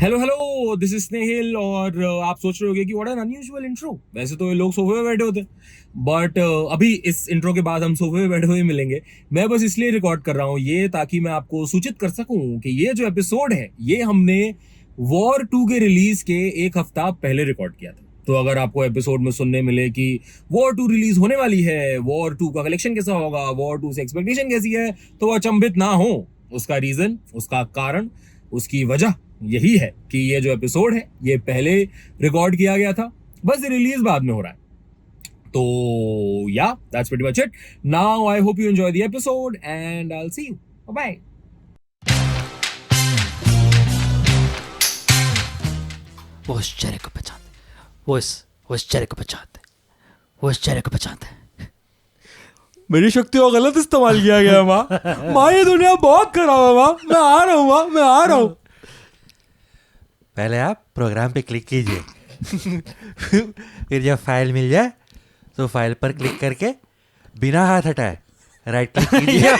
Hello, this is स्नेहिल और आप सोच रहे होगे कि व्हाट एन अनयूजुअल इंट्रो। वैसे तो ये लोग सोफे पे बैठे होते, बट अभी इस इंट्रो के बाद हम सोफे पे बैठे हुए मिलेंगे। मैं बस इसलिए रिकॉर्ड कर रहा हूँ ये, ताकि मैं आपको सूचित कर सकूं कि ये जो एपिसोड है ये हमने वॉर 2 के रिलीज के एक हफ्ता पहले रिकॉर्ड किया था। तो अगर आपको एपिसोड में सुनने मिले कि वॉर 2 रिलीज होने वाली है, वॉर 2 का कलेक्शन कैसा होगा, वॉर 2 से एक्सपेक्टेशन कैसी है, तो अचंभित ना हो। उसका रीजन, उसका कारण, उसकी वजह यही है कि ये जो एपिसोड है ये पहले रिकॉर्ड किया गया था, बस रिलीज बाद में हो रहा है। तो yeah that's pretty much it. Now I hope you enjoy the episode and I will see you. Bye. वो इस चेहरे को पहचानते, वो इस चेहरे को पहचानते, वो इस चेहरे को पहचानते। मेरी शक्तियों का गलत इस्तेमाल किया गया माँ। ये दुनिया बहुत खराब है माँ। मैं आ रहा हूँ माँ, मैं आ रहा हूँ। पहले आप प्रोग्राम पे क्लिक कीजिए, फिर जब फाइल मिल जाए तो फाइल पर क्लिक करके बिना हाथ हटाए राइट क्लिक कीजिए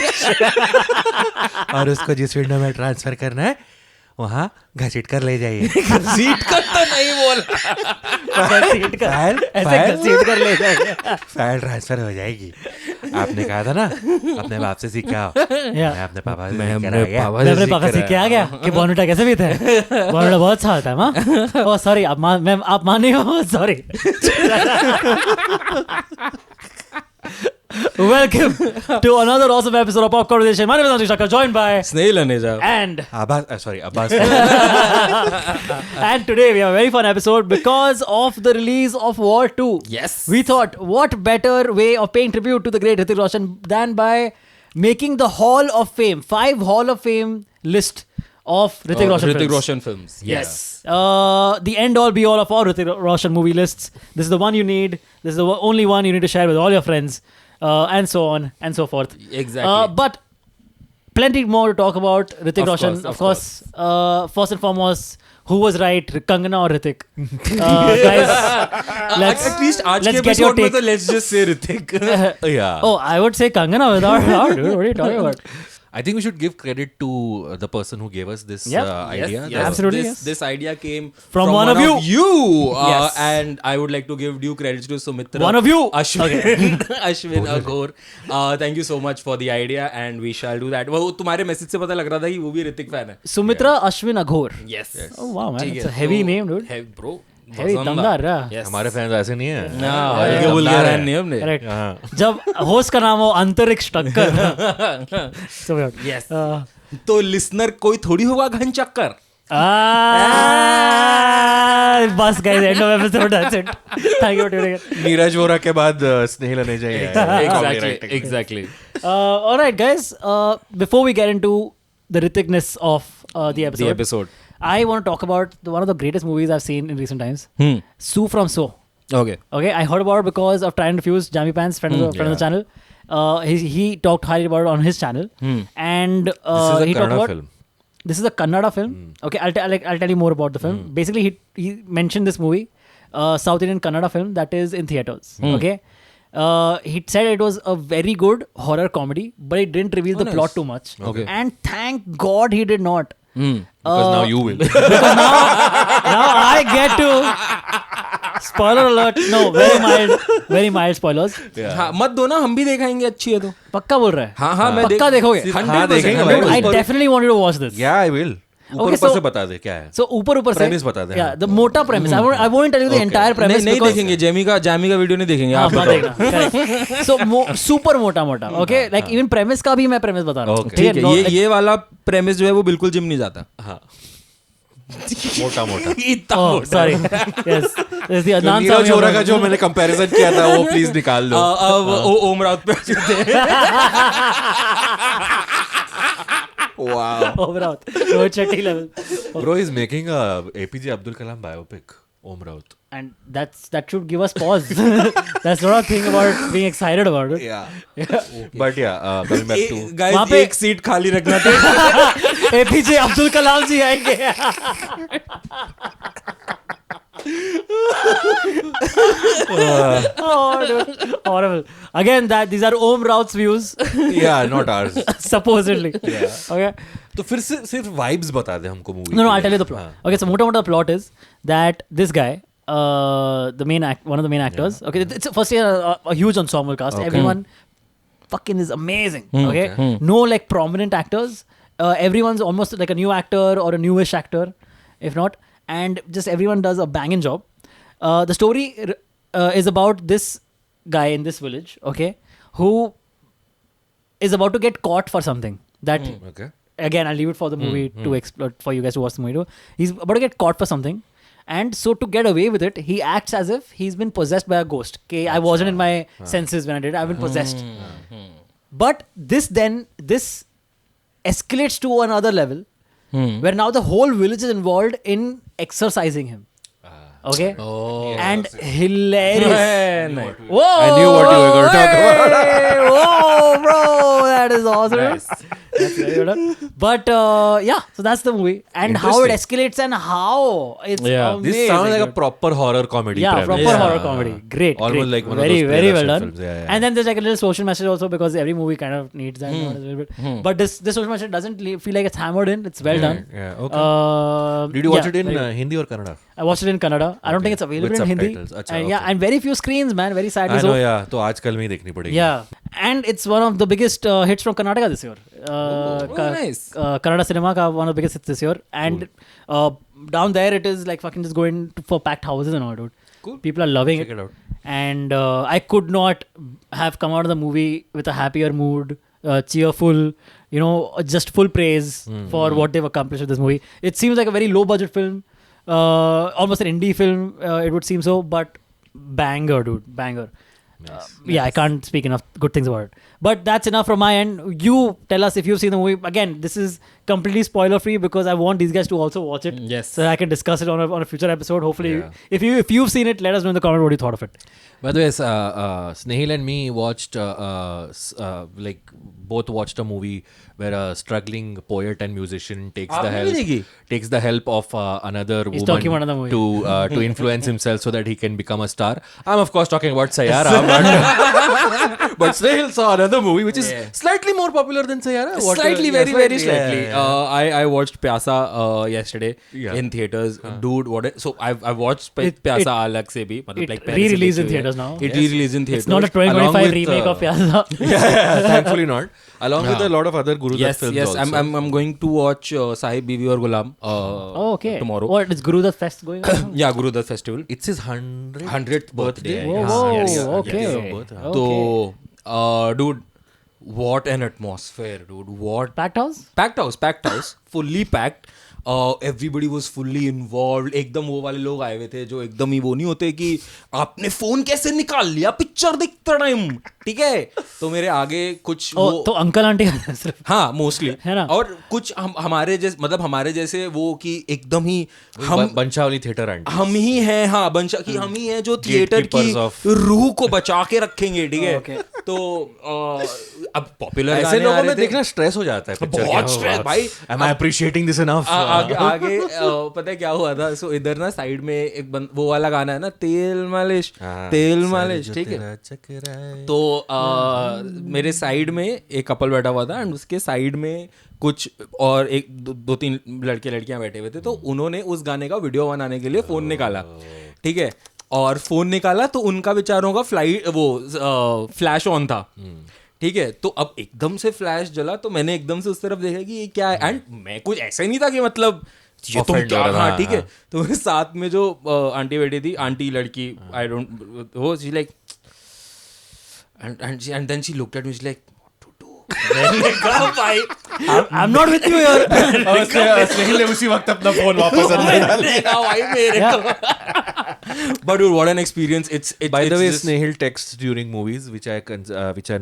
और उसको जिस विंडो में ट्रांसफर करना है वहाँ घसीट कर ले जाइए। घसीट कर तो नहीं बोला, घसीट कर, ऐसे घसीट कर ले जाइए, फाइल ट्रांसफर हो जाएगी। आपने कहा था ना अपने बाप से सीखा हो। मैं अपने पापा से सीख कर आ गया। मैं अपने पापा से क्या गया कि बॉर्नविटा कैसे पीते हैं। बॉर्नविटा बहुत अच्छा होता है माँ। ओह सॉरी, आप मानी हो, sorry. Welcome to another awesome episode of Pop Conversation. My name is Anshul Shakkar, joined by Snail Aneja and Abbas. And today we have a very fun episode because of the release of War 2. Yes. We thought, what better way of paying tribute to the great Hrithik Roshan than by making the Hall of Fame, 5 Hall of Fame list of Hrithik Roshan films. Hrithik Roshan films. Yes. The end all be all of all Hrithik Roshan movie lists. This is the one you need. This is the only one you need to share with all your friends. And so on and so forth. Exactly. But plenty more to talk about Hrithik Roshan. Of course. First and foremost, who was right, Kangana or Hrithik? Guys, At least आज के get your episode में take. तो let's just say Hrithik. Yeah. Oh, I would say Kangana without doubt, dude. What are you talking about? I think we should give credit to the person who gave us this Yep. idea. Yes, Absolutely, This, yes. this idea came From one of you. Yes. And I would like to give due credits to Sumitra. One of you. Ashwin. Ashwin Aghor. Thank you so much for the idea and we shall do that. वो तुम्हारे message से पता लग रहा था कि वो भी ऋतिक फैन है. Sumitra Ashwin Aghor. Yes. Oh wow, man. ठीक It's है, a heavy तो- name, dude. Heavy, bro. Heavy दमदार रहा. Yes. हमारे फैंस ऐसे नहीं है। ना, Yeah. हल्के बुल्के फैन नहीं हमने. Correct. जब होस्ट का नाम हो अंतरिक्ष टक्कर. So weird. Yes. Uh, तो लिसनर कोई थोड़ी होगा घन चक्कर. बस guys, end of episode. That's it. Thank you for tuning in. Neeraj Vora के बाद स्नेहिल अनेजा ही है। Exactly. All right, guys. Before we get into the Hrithikness of the episode, I want to talk about one of the greatest movies I've seen in recent times. Sue from So. Okay. Okay, I heard about it because of Try and Refuse, Jamie Pants, friend of the channel. He talked highly about it on his channel, and This is a he talked Kannada about. film. This is a Kannada film. Okay, I'll tell you more about the film. Basically, he mentioned this movie, South Indian Kannada film that is in theaters. Okay, he said it was a very good horror comedy, but it didn't reveal the plot too much. Okay. And thank God he did not. Because now you will. Because now I get to. Spoiler alert. No, very mild spoilers. हाँ, मत दो ना, हम भी देखेंगे, अच्छी है तो. पक्का बोल रहा है. हाँ, मैं पक्का देखोगे. 100% देखेंगे भाई. भाई. I definitely want you to watch this. Yeah, I will. ऊपर so- से बता दे क्या है। So ऊपर से Premise बता दे, Yeah, हाँ. the मोटा premise. I won't tell you the entire premise. नहीं because- देखेंगे, जैमी का वीडियो नहीं देखेंगे. हाँ, आप मत बताओ. देखना. Correct. So super मोटा. Okay, like even premise का भी मैं premise बता रहा हूँ. Okay. ठीक है, No, ये वाला प्रेमिस जो है वो बिल्कुल जिम नहीं जाता. हाँ। मोटा इतना Oh, मोटा. sorry. Yes. There's the Adnan Neeraj Sami Vora of- का जो मैंने कंपैरिजन किया था वो प्लीज निकाल लो। अब ओम राउत पे आ चुके हैं. Wow. Om Raut. Rohit Shetty level. Bro is making a APJ Abdul Kalam biopic. Om Raut. And that should give us pause. That's not a thing about being excited about it. But yeah, coming back to guys, वहाँ पे- एक seat खाली रखना था. APJ Abdul Kalam जी आएंगे. Oh, dude. Horrible. Again, these are Om Raut's views. yeah, not ours. Supposedly. Okay. तो फिर से सिर्फ वाइब्स बता दे हमको movie No, I'll tell you the plot. Okay, so Mota plot is that this guy, one of the main actors. Okay, it's firstly a huge ensemble cast. Everyone fucking is amazing. Okay, no like prominent actors. Everyone's almost like a new actor or a newish actor, if not, and just everyone does a banging job. The story is about this guy in this village. Okay, who is about to get caught for something that. Okay. Again, I'll leave it for the movie to explore, for you guys to watch the movie too. He's about to get caught for something, and so to get away with it, he acts as if he's been possessed by a ghost. Okay, I wasn't in my senses when I did it. I've been possessed. But this escalates to another level, where now the whole village is involved in exorcising him. Okay, and hilarious. Whoa! I knew what you were going to talk about. Whoa, bro, that is awesome. That's very good. But yeah, so that's the movie and how it escalates and how it's amazing. This sounds like a proper horror comedy. Yeah, premise. proper horror comedy. Great. Almost great. like one very, of those very Priya well Darshan done. films. Yeah. And then there's like a little social message also because every movie kind of needs that a little bit. But this social message doesn't feel like it's hammered in. It's well done. Yeah, okay. Did you watch it in very good. Hindi or Kannada? I watched it in Kannada. I don't think it's available With in Hindi. subtitles. Achha, And, yeah, and very few screens, man. Very sadly I so. know, yeah. तो आजकल में ही देखनी पड़ेगी. Yeah, and it's one of the biggest hits from Karnataka this year. nice. Kannada cinema ka one of the biggest hits this year, and down there it is like fucking just going for packed houses and all, dude. Cool. People are loving Check it out. and I could not have come out of the movie with a happier mood, cheerful, just full praise for what they've accomplished with this movie. It seems like a very low budget film, almost an indie film. It would seem so, but banger, dude, banger. Yeah, I can't speak enough good things about it. But that's enough from my end. You tell us if you've seen the movie. Again, this is completely spoiler free because I want these guys to also watch it. Yes. So I can discuss it on a future episode. Hopefully, Yeah. if you've seen it, let us know in the comment what you thought of it. By the way, Snehil and me watched both watched a movie where a struggling poet and musician takes the help of another He's talking about woman another to influence himself so that he can become a star. I'm of course talking about Sayara, but Snehil saw another movie which is slightly more popular than Sayara. Slightly, very slightly. I watched Pyasa yesterday in theaters. Dude, so I've watched Pyasa alag se bhi. It like re-released in theaters now. It re-released in theaters. It's not a 2025 remake of Pyasa. yeah, thankfully not. Along with a lot of other Guru Dutt films Yes, also. I'm going to watch Sahib Bibi aur Ghulam Oh, okay. tomorrow. What is Guru Dutt Fest going on? Yeah, Guru Dutt Festival. It's his 100th birthday. Whoa, Yes. okay. So, dude, what an atmosphere, dude. What Packed house? packed house, fully packed. Everybody was fully involved. एकदम वो वाले लोग आए हुए थे जो एकदम ही वो नहीं होते कि आपने फोन कैसे निकाल लिया पिक्चर देखते टाइम, ठीक है? तो मेरे आगे कुछ Oh, तो अंकल आंटी सिर्फ हाँ मोस्टली है ना? और कुछ हमारे जैसे वो कि एकदम ही हम बंशावली थिएटर आंटी. हम ही हैं, हाँ बंशा कि हम ही हैं जो थिएटर की Gatekeepers of- रूह को बचा के रखेंगे, ठीक है? तो अब पॉपुलर ऐसे लोगों में देखना स्ट्रेस हो जाता है picture बहुत के. stress, भाई. Am I appreciating this enough? आगे पता है क्या हुआ था? सो इधर ना साइड में एक वो वाला गाना है ना, तेल मालिश, ठीक है? तो मेरे साइड में एक कपल बैठा हुआ था एंड उसके साइड में कुछ और एक दो तीन लड़कियां बैठे हुए थे. तो उन्होंने उस गाने का वीडियो बनाने के लिए फोन निकाला, ठीक है? और फोन निकाला तो उनका बेचारों का फ्लैश ऑन था, ठीक है? तो अब एकदम से फ्लैश जला तो मैंने एकदम से उस तरफ देखा कि ये क्या है, एंड मैं कुछ ऐसा ही नहीं था कि मतलब ये तुम क्या, हाँ ठीक है? तो मेरे साथ में जो आंटी बैठी थी, आंटी लड़की, आई डोंट वो she like and then she looked at me, she's like, what to do? मैंने कहा भाई I'm not with you here. स्नेहिल ने उसी वक्त अपना फोन वापस अंदर डाल मैंने कहा भाई मेरे को. But dude, what an experience. It's By the way, just- Snehil texts during movies, which I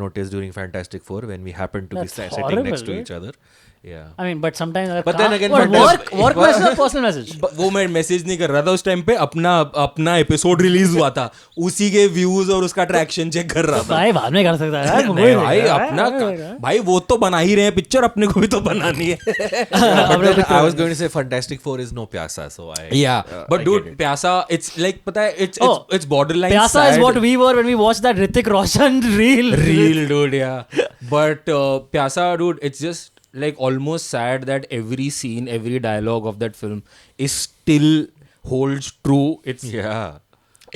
noticed during Fantastic Four when we happened to That's be sitting horrible, next to right? each other. Yeah. I mean, but sometimes. But then again, work message or personal message? वो मैं message नहीं कर रहा था उस time पे, अपना episode release हुआ था, उसी के व्यूज और उसका ट्रैक्शन चेक कर रहा था. भाई बाद में कर सकता है यार. नहीं भाई अपना भाई वो तो बना ही रहे हैं पिक्चर, अपने को भी तो बनानी है. But then I was going to say Fantastic Four is no Pyasa, so I. Yeah, but dude, Pyasa, it's like पता है, it's borderline Pyasa sad. is what we were when we watched that Hrithik Roshan reel. Real dude, yeah. But Pyasa, dude, it's just like almost sad that every scene, every dialogue of that film is still holds true.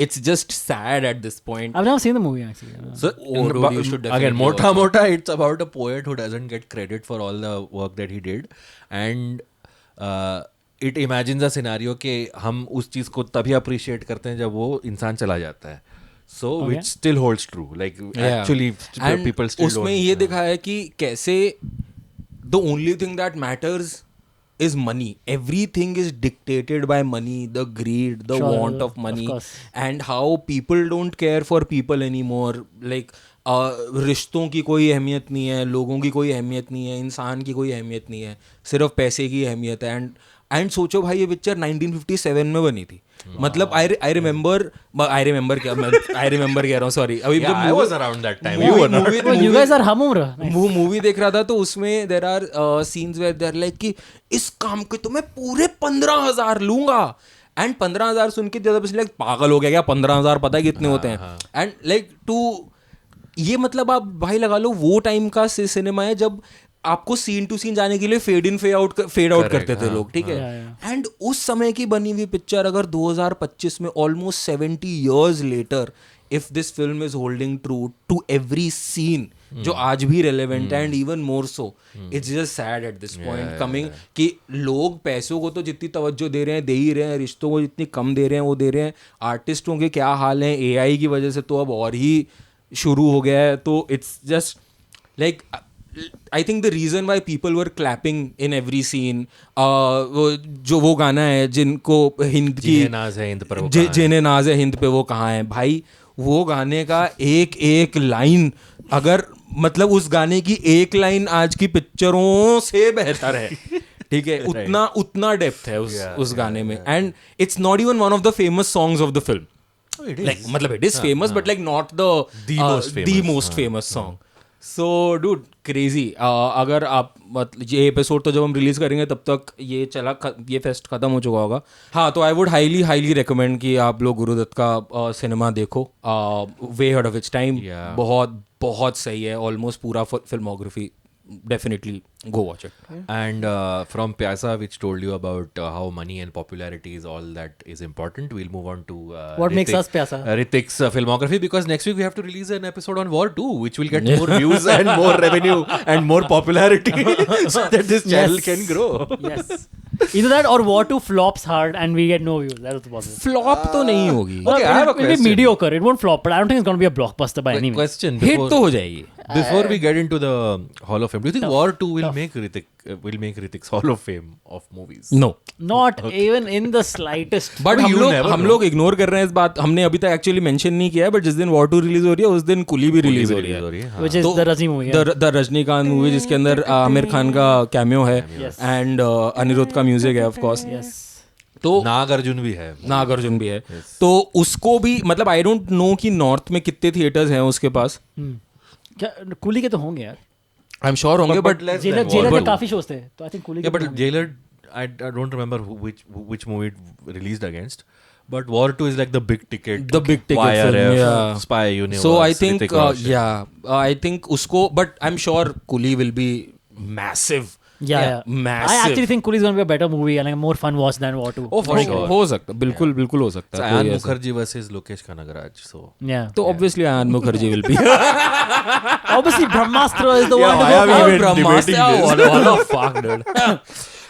It's just sad at this point. I've never seen the movie actually. So dude, you should again, definitely mota, it's about a poet who doesn't get credit for all the work that he did, and it imagines a scenario कि हम उस चीज को तभी appreciate करते हैं जब वो इंसान चला जाता है. So which still holds true. Like actually, And people still उसमें don't. ये दिखाया है कि कैसे the only thing that matters is money. Everything is dictated by money, the greed, the Sure, want of money, course. and how people don't care for people anymore. Like रिश्तों की कोई अहमियत नहीं है, लोगों की कोई अहमियत नहीं है, इंसान की कोई अहमियत नहीं है, सिर्फ पैसे की अहमियत है. एंड सोचो भाई, ये पिक्चर 1957 में बनी थी. मतलब आई रिमेंबर कह रहा हूँ, सॉरी. अभी Yeah, I was around that time. You were not. Well, you guys are हम उम्र. Nice. वो मूवी देख रहा था तो उसमें there are scenes where there like कि इस काम के तो मैं पूरे 15,000 लूंगा. एंड 15,000 सुन के ज्यादा लाइक पागल हो गया क्या? 15,000 पता है कितने होते हैं? एंड लाइक टू ये मतलब आप भाई लगा लो वो टाइम का सिनेमा है जब आपको सीन टू सीन जाने के लिए फेड आउट करते थे लोग. ठीक है. एंड उस समय की बनी हुई पिक्चर अगर 2025 में almost 70 years later if this film is holding true to every scene जो आज भी रेलेवेंट है and even more so, it's just sad at this point coming कि लोग पैसों को तो जितनी तवज्जो दे रहे हैं दे ही रहे हैं, रिश्तों को जितनी कम दे रहे हैं वो दे रहे हैं. आर्टिस्टों के क्या हाल हैं AI की वजह से तो अब और ही शुरू हो गया है. तो it's just like I think the reason why people were clapping in every scene, जो वो गाना है जिनको हिंद की जिन्हें नाज है हिंद पर वो कहाँ है? जिन्हें नाज है हिंद पे वो कहाँ है भाई, वो गाने का एक लाइन अगर मतलब उस गाने की एक लाइन आज की पिक्चरों से बेहतर है. ठीक है. उतना डेप्थ है उस गाने में. And it's not even one of the famous songs of the film. Like मतलब it is famous but like not the most famous song. So dude crazy. अगर आप ये एपिसोड तो जब हम रिलीज करेंगे तब तक ये फेस्ट खत्म हो चुका होगा. हाँ, तो आई वुड हाईली रिकमेंड कि आप लोग गुरुदत्त का सिनेमा देखो. वे हेड ऑफ इट्स टाइम. बहुत सही है. ऑलमोस्ट पूरा filmography. Definitely go watch it. And from Pyasa, which told you about how money and popularity is all that is important, we'll move on to What makes us Pyasa? Ritik's filmography, because next week we have to release an episode on War 2, which will get more views and more revenue and more popularity so that this channel can grow. Yes. Either that or War 2 flops hard and we get no views. That is possible. Flop तो नहीं होगी. Okay, I have a It will be question. mediocre. It won't flop, but I don't think it's going to be a blockbuster by any means. Question hit तो हो जाएगी. before we get into the Hall of Fame, do you think War 2 will make Ritik's Hall of Fame of movies? No. Not even in the slightest. But you never हम know. लोग ignore कर रहे हैं इस बात. हमने अभी तक एक्चुअली मेंशन नहीं किया है बट जिस दिन War 2 रिलीज हो रही है उस दिन कुली भी रिलीज हो रही है. हाँ. Which is the Rajni movie. Yeah. The Rajinikanth movie जिसके अंदर आमिर खान का कैमियो है एंड अनिरुद्ध का म्यूजिक है ऑफ कोर्स. Yes. तो नागार्जुन भी है. नागार्जुन भी है. तो उसको भी मतलब आई डोंट नो कि नॉर्थ में कितने थिएटर्स हैं उसके पास. क्या कूली के तो होंगे यार. आई एम श्योर होंगे बट जेलर के काफी शोज थे तो I think coolie Yeah, but Jailer, I don't remember which movie it released against. But War 2 is like the big ticket. film, yeah. Spy Universe. So I think Hrithik Roshan. I think उसको but I'm sure Coolie will be massive. Yeah. Massive. I actually think Coolie is going to be a better movie and like a more fun watch than War 2. Oh, for sure. हो सकता है. बिल्कुल हो सकता It's है. Ayan कोई ऐसा- Mukherjee versus Lokesh Kanagaraj. So Yeah. तो obviously Ayan Mukherjee will be. Obviously, Brahmastra is the one to I go have for. even debating this. what the fuck, dude.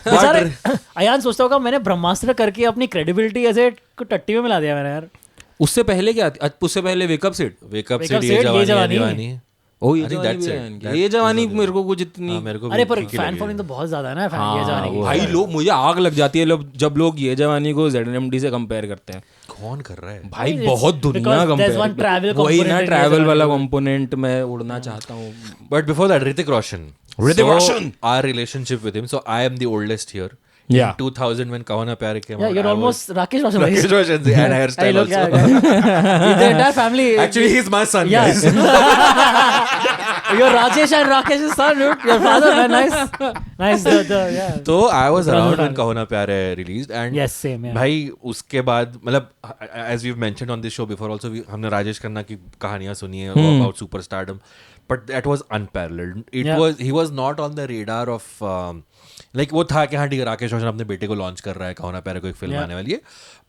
बेचारे अयान सोचता होगा मैंने ब्रह्मास्त्र करके अपनी क्रेडिबिलिटी ऐसे को टट्टी में मिला दिया मैंने यार. उससे पहले क्या? उससे पहले wake up set. Wake Up Wake Up Sid, Sid, ये ये जवानी जवानी. ओ I think that's it. ये जवानी मेरे को कुछ इतनी मेरे को अरे भी पर ठीक ही फैन लगी. फॉलोइंग तो बहुत ज्यादा है ना फैन ये जवानी की. भाई लोग मुझे आग लग जाती है जब लोग ये जवानी को ZNMD से कंपेयर करते हैं. कौन कर रहा है? भाई It's बहुत दुनिया because there's one travel compare. वही ना component in ट्रैवल ये वाला जवानी. कंपोनेंट मैं उड़ना चाहता हूँ. But before that, Hrithik Roshan. Hrithik So, Roshan. Our relationship with him. So I am the oldest here. Yeah. 2000 when Kahuna Pyare came Yeah, out. you're I almost Rakesh Roshan. was Rakesh Roshan and Hey, hairstyle look, also. the entire family. Actually, he's my son, yeah. guys. You're Rajesh and Rakesh's son, dude. Your father, man. Nice. Yeah. So I was Brother around when family. Kahuna Pyare released, and Yes, same, yeah. भाई उसके बाद मतलब as we've mentioned on this show before also हमने राजेश खन्ना की कहानियां सुनी है about superstardom, but that was unparalleled. Yeah. He was not on the radar of like वो था कि हाँ ठीक है राकेश रोशन अपने बेटे को लॉन्च कर रहा है कहना प्यारे को एक फिल्म Yeah. आने वाली है,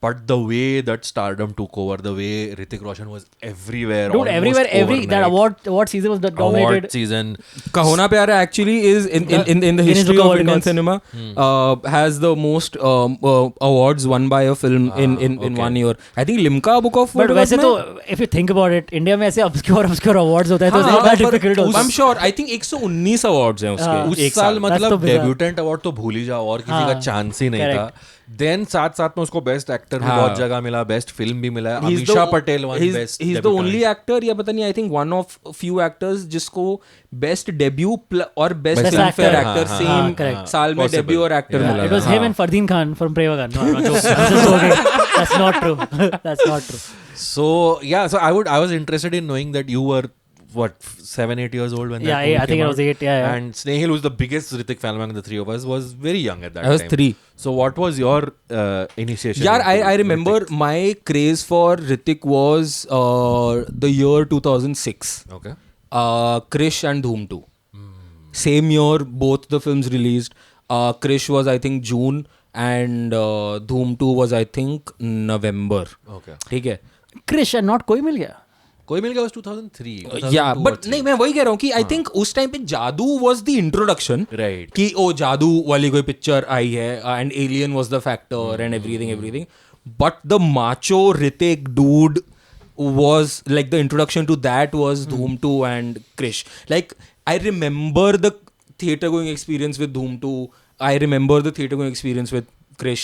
but the way that stardom took over, the way Hrithik Roshan was everywhere, Dude, everywhere, that overnight. award season was award dominated. season. Kahuna Pyara actually is in the Guinness history Book of of Indian Records. cinema has the most awards won by a film in okay. 1 year. I think Limca Book of But World वैसे Records तो if you think about it, India में ऐसे obscure awards होते हैं तो हाँ, it's not पर difficult also. I'm sure I think 119 awards हैं हाँ. उसके उस साल That's मतलब तो bizarre. डेब्यूटेंट अवार्ड तो भूल ही जाओ और किसी का हाँ, चांस ही नहीं था. correct. देन साथ में उसको बेस्ट एक्टर भी हाँ. बहुत जगह मिला, बेस्ट फिल्म भी मिला. He's Amisha the- Patel one he's- best. he's the only actor या पता नहीं I think one of few actors जिसको बेस्ट डेब्यू और best Best film fair actor. Actor हाँ, सेम correct. साल में Possible. डेब्यू और एक्टर Yeah. मिला. It was him and Fardeen Khan from Prevagan. No, I'm not joking. I'm just joking. That's not true. That's not true. So yeah, so I was interested in knowing that you were what 7-8 years old when that Yeah, movie I think came I was out. 8, yeah. And Snehal, who's the biggest Hrithik fan among the three of us, was very young at that I was time. 3. So what was your initiation? Yeah, into I remember Hrithik? my craze for Hrithik was the year 2006. Okay. Krish and Dhoom 2. Same year, both the films released. Krish was, I think, June, and Dhoom 2 was, I think, November. Okay. ठीक है. Krish and not कोई मिल गया. कोई मिल गया was 2003. Yeah, 2002 but or 3. नहीं मैं वही कह रहा हूँ कि आई थिंक उस टाइम पे जादू वाज द इंट्रोडक्शन Right. कि ओ जादू वाली कोई पिक्चर आई है and alien was the factor and everything but the macho Hrithik dude was like the introduction to that was Dhoom 2 and Krish. Like I remember the theater going experience with Dhoom 2. I remember the theater going experience with Krish,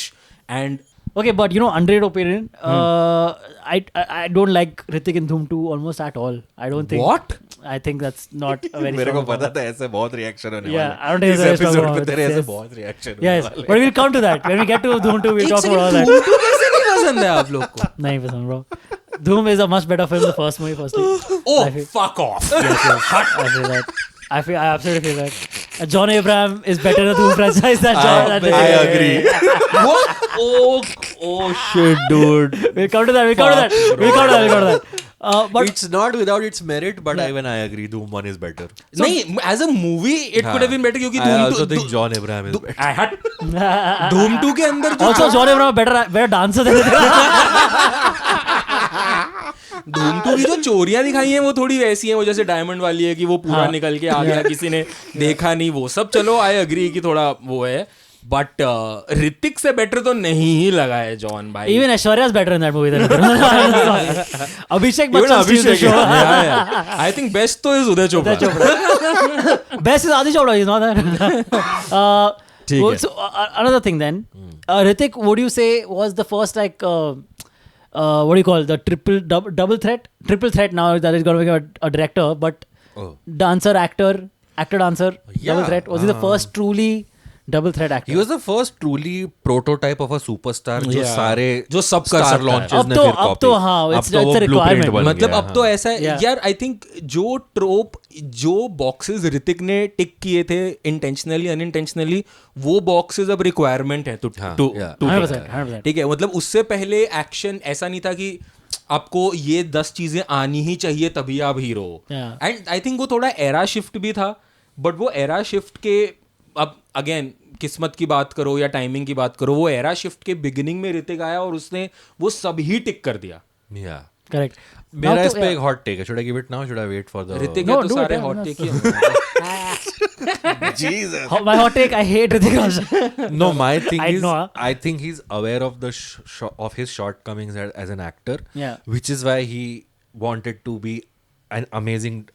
and Okay, but you know, underrated opinion. I don't like Hrithik in Dhoom 2 almost at all. I don't think. What? I think that's not a very. मेरे को strong पता performance. था ऐसे बहुत reaction होने Yeah, वाले. I don't think इस it's a very strong episode पे performance. तेरे ऐसे Yes. बहुत reaction. Yes, but we'll come to that. When we get to Dhoom 2, we'll एक talk about all second, that. Dhoom 2 कैसे नहीं पसंद है आप लोग को? नहीं पसंद bro. Dhoom is a much better film. The first movie, firstly. Oh, I feel- fuck off. Yes. I feel that. I absolutely feel that. John Abraham is better than the Dhoom franchise than John. I agree. What? Oh shit, dude. We'll come to that. We'll come to that. We'll come to that. We'll come to that. But It's not without its merit, but even I agree. Doom 1 is better. नहीं, as a movie, it could have been better क्योंकि I Dhoom also 2 think John Abraham is better. I had Dhoom 2 के अंदर जो also John Abraham better dancer than Dhoom 2 की जो चोरियां दिखाई हैं वो थोड़ी वैसी हैं, वो जैसे डायमंड वाली है कि वो पूरा निकल के आ गया, किसी ने देखा नहीं, वो सब चलो आई एग्री कि थोड़ा वो है, बट ऋतिक से बेटर तो नहीं ही लगा है जॉन भाई. Even Aishwarya is better in that movie than Abhishek Even Bachchan steals the Abhishek, show. I think best तो is Uday Chopra. Best is Adi Chopra. He's not there. ठीक है. So another thing then, Hrithik, would you say was the first like what do you call the double threat? Triple threat now that is going to become a director, but dancer, actor, dancer, double threat. Was he the first truly double threat actor? He was the first truly prototype of a superstar जो Yeah. सारे जो सब कर star सकता है. launches अब ने तो- फिर अब copy. तो हाँ, it's- अब तो it's वो a blueprint requirement. बन मतलब गया, अब तो हाँ. ऐसा है Yeah. यार, आई थिंक जो ट्रोप जो बॉक्सेस ऋतिक ने टिक किए थे इंटेंशनली अनइंटेंशनली, वो बॉक्सेस अब रिक्वायरमेंट है टू हाँ, टू yeah. 100%, 100%. ठीक है. मतलब उससे पहले एक्शन ऐसा नहीं था कि आपको ये 10 चीजें आनी ही चाहिए तभी आप हीरो हो. Yeah. एंड आई थिंक वो थोड़ा एरा शिफ्ट भी था, बट वो एरा शिफ्ट के अब अगेन किस्मत की बात करो या टाइमिंग की बात करो, वो एरा शिफ्ट के बिगिनिंग में ऋतिक आया और उसने वो सब ही टिक कर दिया. Yeah. Correct. मेरा Now इस to- पे एक hot take है. Should I give it now? Should I wait for the Hrithik No, के तो do it, सारे yeah, हॉट no, टेक ही Jesus. My hot take, I hate Hrithik Roshan. No, my thing I is, know, huh? I think he's aware of the of his shortcomings as an actor. Yeah. Which is why he wanted to be an amazing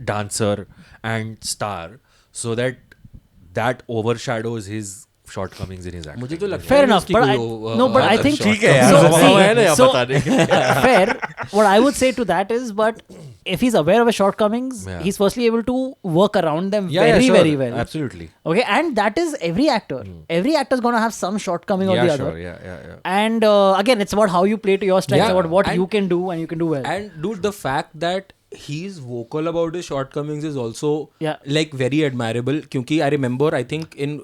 dancer and star, so that overshadows his shortcomings in his acting. मुझे तो लगता Fair है enough, उसकी but कोई I, वो, no, but I think ठीक है यार, so, वो see, है ना so बताने के. fair. What I would say to that is, but if he's aware of his shortcomings, Yeah. he's firstly able to work around them Yeah, very, sure. very well. Absolutely. Okay, and that is every actor. Every actor is going to have some shortcoming or Yeah, the sure. other. Yeah. And again, it's about how you play to your strengths, Yeah, about what and- you can do and you can do well. And dude, the fact that he's vocal about his shortcomings is also Yeah. like very admirable. क्योंकि I remember I think in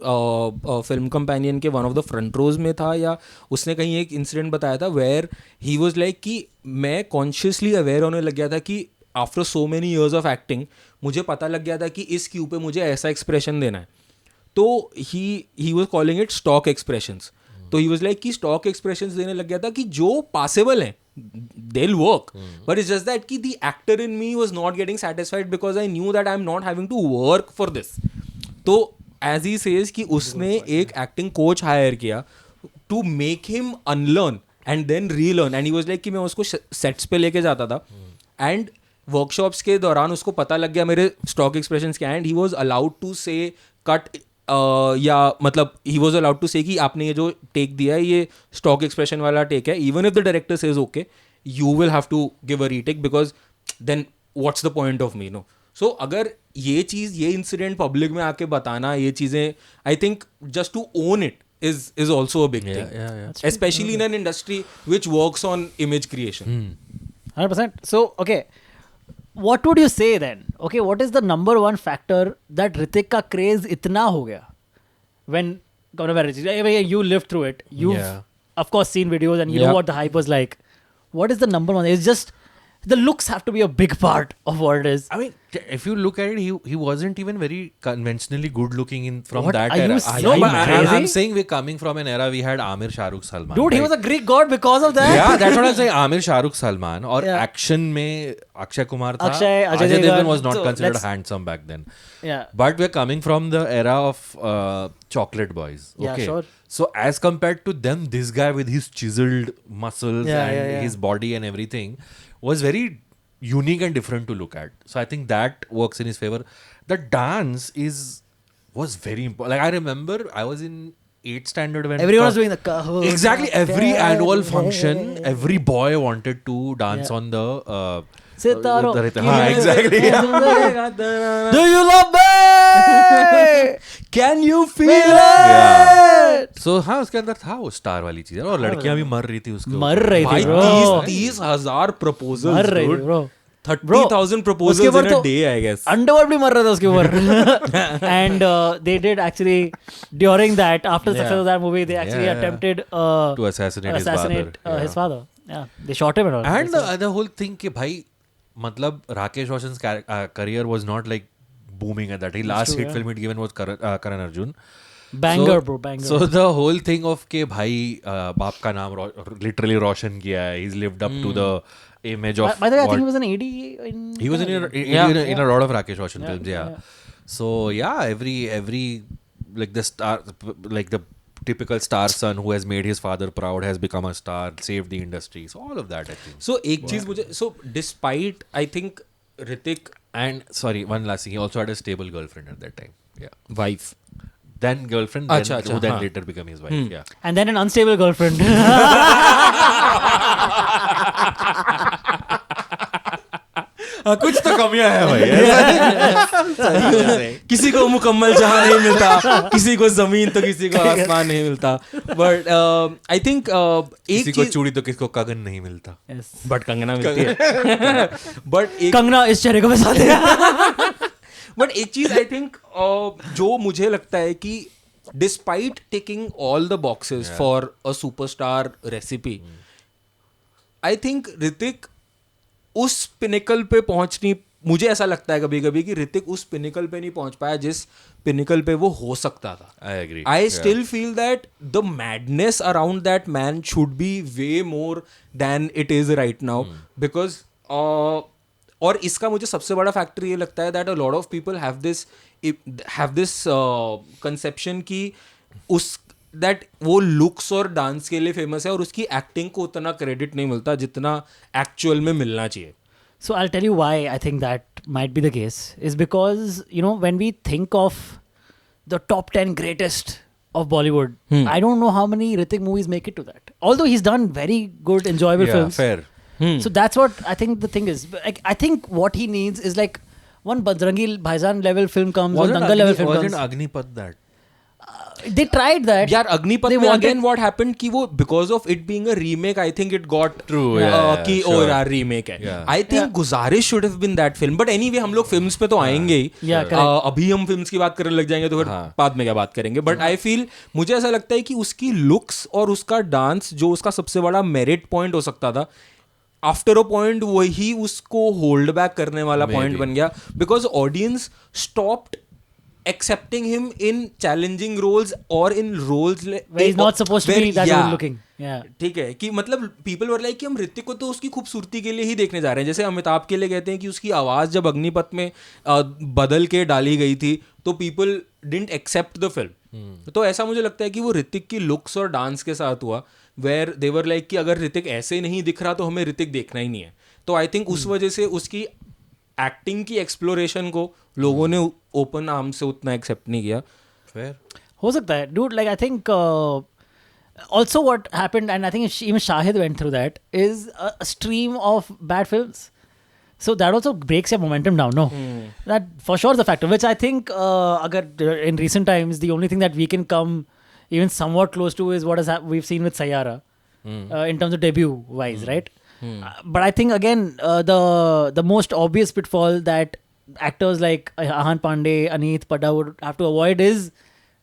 film companion के one of the front rows में था, या उसने कहीं एक incident बताया था where he was like कि मैं consciously aware होने लग गया था कि after so many years of acting मुझे पता लग गया था कि इस क्यू पे मुझे ऐसा expression देना है. तो he was calling it stock expressions. तो he was like कि stock expressions देने लग गया था कि जो passable हैं, they'll work. But it's just that कि the actor in me was not getting satisfied because I knew that I'm not having to work for this. तो as he says कि उसने एक acting coach hire किया to make him unlearn and then relearn. And he was like कि मैं उसको sets पे लेके जाता था and workshops के दौरान उसको पता लग गया मेरे stock expressions क्या हैं, and he was allowed to say cut या मतलब ही वॉज अलाउड टू से कि आपने ये जो टेक दिया है ये स्टॉक एक्सप्रेशन वाला टेक है, even if the director says okay you will have to give a retake because then what's the point of me. No so अगर ये चीज़ ये इंसिडेंट पब्लिक में आके बताना ये चीज़ें I think just to own it is also a big thing. Yeah. Especially in an industry which works on image creation. 100%. So, okay, what would you say then? Okay, what is the number one factor that Hrithik ka craze itna ho gaya? When you lived through it, you've Yeah. of course seen videos and you know Yeah. what the hype was like. What is the number one? It's just the looks have to be a big part of what it is. I mean, if you look at it, he wasn't even very conventionally good looking from What that are you era. saying? No, but Crazy? I'm saying we're coming from an era we had Amir, Shahrukh, Salman. Dude, he right? was a Greek god because of that. Yeah, that's what I'm saying. Amir, Shahrukh, Salman, और Yeah. action में अक्षय कुमार था. Akshay, Ajay Devgan Devgan. was not So, considered let's- handsome back then. Yeah. But we're coming from the era of chocolate boys. Yeah, Okay. sure. So as compared to them, this guy with his chiseled muscles Yeah, and yeah. his body and everything was very unique and different to look at. So I think that works in his favor. The dance was very important. Like I remember I was in 8th standard when Everyone was doing the Kaho. exactly every annual function, every boy wanted to dance Yeah. on the Sitaro. हाँ, exactly. Do you love me? Can you feel Yeah. So हाँ उसके अंदर था वो star वाली चीज और लड़कियां भी मर रही थी उसके मर ऊपर। रही थी भाई bro. 30,000 proposals मर रही थी dude. bro. 30,000 proposals उसके ऊपर in a तो day I guess. अंडरवर्ल्ड भी मर रहा था उसके ऊपर. And they did actually during that after the success of that movie they actually Yeah. attempted To assassinate his father. his father. Yeah, they shot him and all. And the whole thing कि भाई मतलब Rakesh रोशन's career was not like booming at that. His last true, hit yeah. film he'd given was Karan Arjun. Banger, So- bro, banger. So the whole thing of के भाई बाप का नाम literally रोशन किया है. He's lived up to the image of. By the way, I think what- he was an AD in. He was in a lot of Rakesh Roshan films, yeah. So yeah, every like the star, like the typical star son who has made his father proud has become a star, saved the industry. So all of that, I think. So एक चीज मुझे so despite I think Hrithik And sorry, one last thing. He also had a stable girlfriend at that time. Yeah. wife Then girlfriend, then, Acha, who then हाँ. later became his wife. Yeah. And then an unstable girlfriend. कुछ तो कमियां है भाई. किसी को मुकम्मल जहां नहीं मिलता, किसी को जमीन तो किसी को आसमान नहीं मिलता. बट आई थिंक एक किसी को चीज चूड़ी तो किसी को कगन नहीं मिलता. Yes. बट कंगना मिलती है. बट एक कंगना इस चेहरे को फंसा दिया. बट एक चीज आई थिंक जो मुझे लगता है कि despite ticking all the boxes for a superstar recipe, I think Hrithik उस पिनिकल पे पहुंचनी, मुझे ऐसा लगता है कभी कभी कि ऋतिक उस पिनिकल पे नहीं पहुंच पाया जिस पिनिकल पे वो हो सकता था. I agree. I Yeah. still feel that the madness around that man should be way more than it is right now. Because और इसका मुझे सबसे बड़ा फैक्टर ये लगता है that a lot of people have this conception कि उस that वो looks और डांस के लिए फेमस है और उसकी एक्टिंग को उतना क्रेडिट नहीं मिलता जितना एक्चुअल में मिलना चाहिए. So I'll tell you why I think that might be the case is because, you know, when we think of the top 10 greatest of Bollywood, I don't know how many Hrithik movies make it to that. Although he's done very good, enjoyable Yeah, films. fair. So that's what I think the thing is. Like, I think what he needs is like one Bajrangi Bhaijaan level film comes, one Dangal level film wasn't comes. Agnipath that? They tried that. यार Agneepath They में wanted- again what happened कि वो because of it being a remake I think it got True, yeah, कि sure. और यार remake है Yeah. I think Guzaarish should have been that film but anyway हम लोग फिल्म्स पे तो आएंगे ही Yeah, correct. अभी हम फिल्म्स की बात करने लग जाएंगे तो फिर हाँ. बाद में क्या बात करेंगे बट आई फील मुझे ऐसा लगता है कि उसकी लुक्स और उसका डांस जो उसका सबसे बड़ा मेरिट पॉइंट हो सकता था आफ्टर अ पॉइंट वही उसको होल्ड बैक करने वाला पॉइंट बन गया because audience stopped accepting him in challenging roles or in roles Where he's not supposed to be that good looking. Yeah. ठीक है कि मतलब पीपल वर लाइक कि हम ऋतिक को तो उसकी खूबसूरती के लिए ही देखने जा रहे हैं जैसे अमिताभ के लिए कहते हैं कि उसकी आवाज़ जब अग्निपथ में बदल के डाली गई थी तो people didn't accept the film तो ऐसा मुझे लगता है कि वो ऋतिक की लुक्स और डांस के साथ हुआ वेयर देवर लाइक कि अगर ऋतिक ऐसे नहीं दिख रहा तो हमें ऋतिक देखना ही नहीं है तो आई थिंक उस वजह से उसकी एक्टिंग की एक्सप्लोरेशन को लोगों ने ओपन आर्म से उतना एक्सेप्ट नहीं किया Fair. हो सकता है dude. Like I think also what happened, and I think even Shahid went through that, is a stream of bad films. So that also breaks your momentum down. No, that for sure is a factor. Which I think, agar in recent times, the only thing that we can come even somewhat close to is what we've seen with Sayyara, in terms of debut wise, right? But I think again, the most obvious pitfall that actors like Ahan Pandey, Aneet Padda would have to avoid is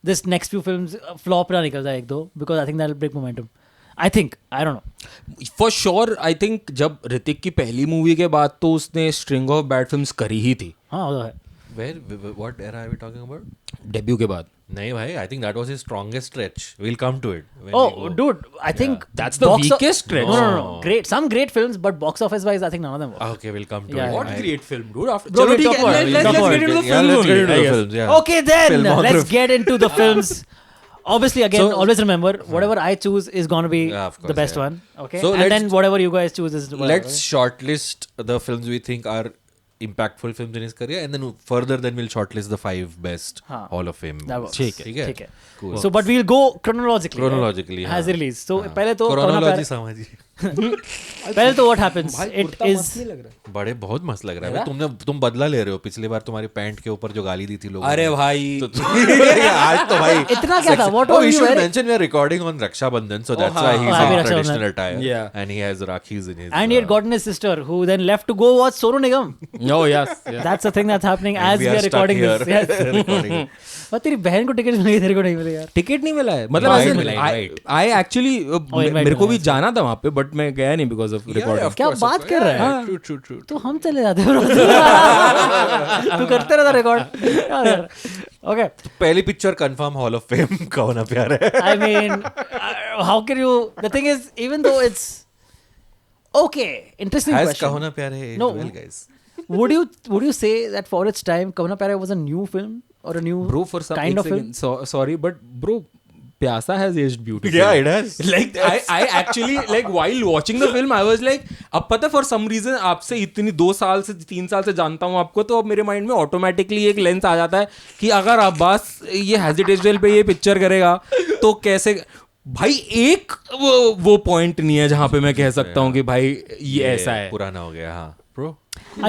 this next few films flop na nikal jaye ek do, because I think that'll break momentum. I think, I don't know. For sure I think जब ऋतिक की पहली movie के बाद तो उसने string of bad films करी ही थी हाँ वो तो है. What era are we talking about? Debut के बाद नहीं भाई, I think that was his strongest stretch. We'll come to it. when we Oh, go. dude, I think That's the weakest stretch. No. Great, some great films, but box office wise, I think none of them were. Okay, we'll come to Yeah, it. What I- great film, dude. After, Bro, चलो we'll ठीक talk है, about it. let's We'll talk get into the Yeah, films let's get only, into I the guess. films. Yeah. Okay, then Filmography. let's get into the films. Obviously, again, So- always remember whatever I choose is gonna be Yeah, of course, the best yeah. one. Okay, So and let's- then whatever you guys choose is whatever. Let's shortlist the films we think are impactful films in his career, and then further then we'll shortlist the 5 best हाँ. Hall of Fame. That works. ठीक है. ठीक है. Cool. So, but we'll go chronologically. Chronologically, right? As हाँ. released. So हाँ. पहले तो Chronology समझिए. पहले तो what happens? It is. बड़े बहुत मस्त लग रहा है भाई. तुम बदला ले रहे हो. पिछली बार तुम्हारी पैंट के ऊपर जो गाली दी थी लोगों अरे ने. भाई तो आज तो भाई इतना क्या था? What Oh, were we you should wearing? mention we are recording on Raksha Bandhan, so that's हाँ, why he's happy in Raksha traditional Bandhan. attire. Yeah. And he has Rakhis in his. And he had gotten his sister, who then left to go watch Sonu Nigam. No, yes. That's the thing that's happening and as we are stuck recording here. this. Yes. Recording it. और तेरी बहन को ticket मिल गई, तेरे को नहीं मिले यार. टिकट नहीं मिला है मतलब Invite as in, मिला है, invite. I actually invite मेरे को मिला भी जाना था वहाँ पे बट मैं गया नहीं because of Yeah, recording of क्या course, बात of कर course. रहा है? Yeah, true. तो हम चले जाते हैं. तू करते रहता रिकॉर्ड यार. Okay. पहली picture confirm hall of fame कौन प्यार है. I mean, how can you? The thing is, even though it's okay, interesting Has question. Kahuna Pyar Hai aged No. well, guys? Would you say that for its time, Kahuna Pyar Hai was a new film or a new Bro, for some kind of film? sorry, but bro, Pyasa has aged beautifully. Yeah, it has. Like I actually like while watching the film, I was like, अब पता for some reason आपसे इतनी 2 साल से 3 साल से जानता हूँ आपको तो अब मेरे माइंड में ऑटोमेटिकली एक लेंस आ जाता है कि अगर अब्बास ये हेजिटेज पे ये पिक्चर करेगा तो कैसे भाई एक वो पॉइंट नहीं है जहाँ पे मैं कह सकता हूँ कि भाई ये ऐसा है पुराना हो गया. हाँ bro.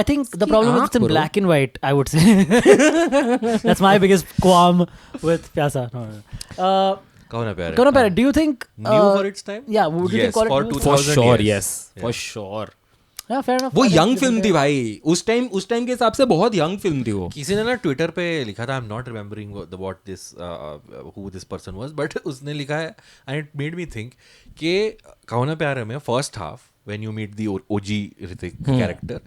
I think the problem is it's in bro. black and white, I would say. That's my biggest qualm with Pyasa. No. Kahuna Pyar Hai. Kahuna Pyar Hai, do you think New for its time? Yeah, would you Yes, think call for it new? 2000 for sure yes. yes Yeah. for sure Yeah, fair enough. वो I think young different film थी era. भाई उस time के हिसाब से बहुत young film थी वो किसी ने ना ट्विटर पे लिखा था, I am not remembering what this who this person was, but उसने लिखा है and it made me think कि कौन प्यार है में first half when you meet the OG Hrithik character,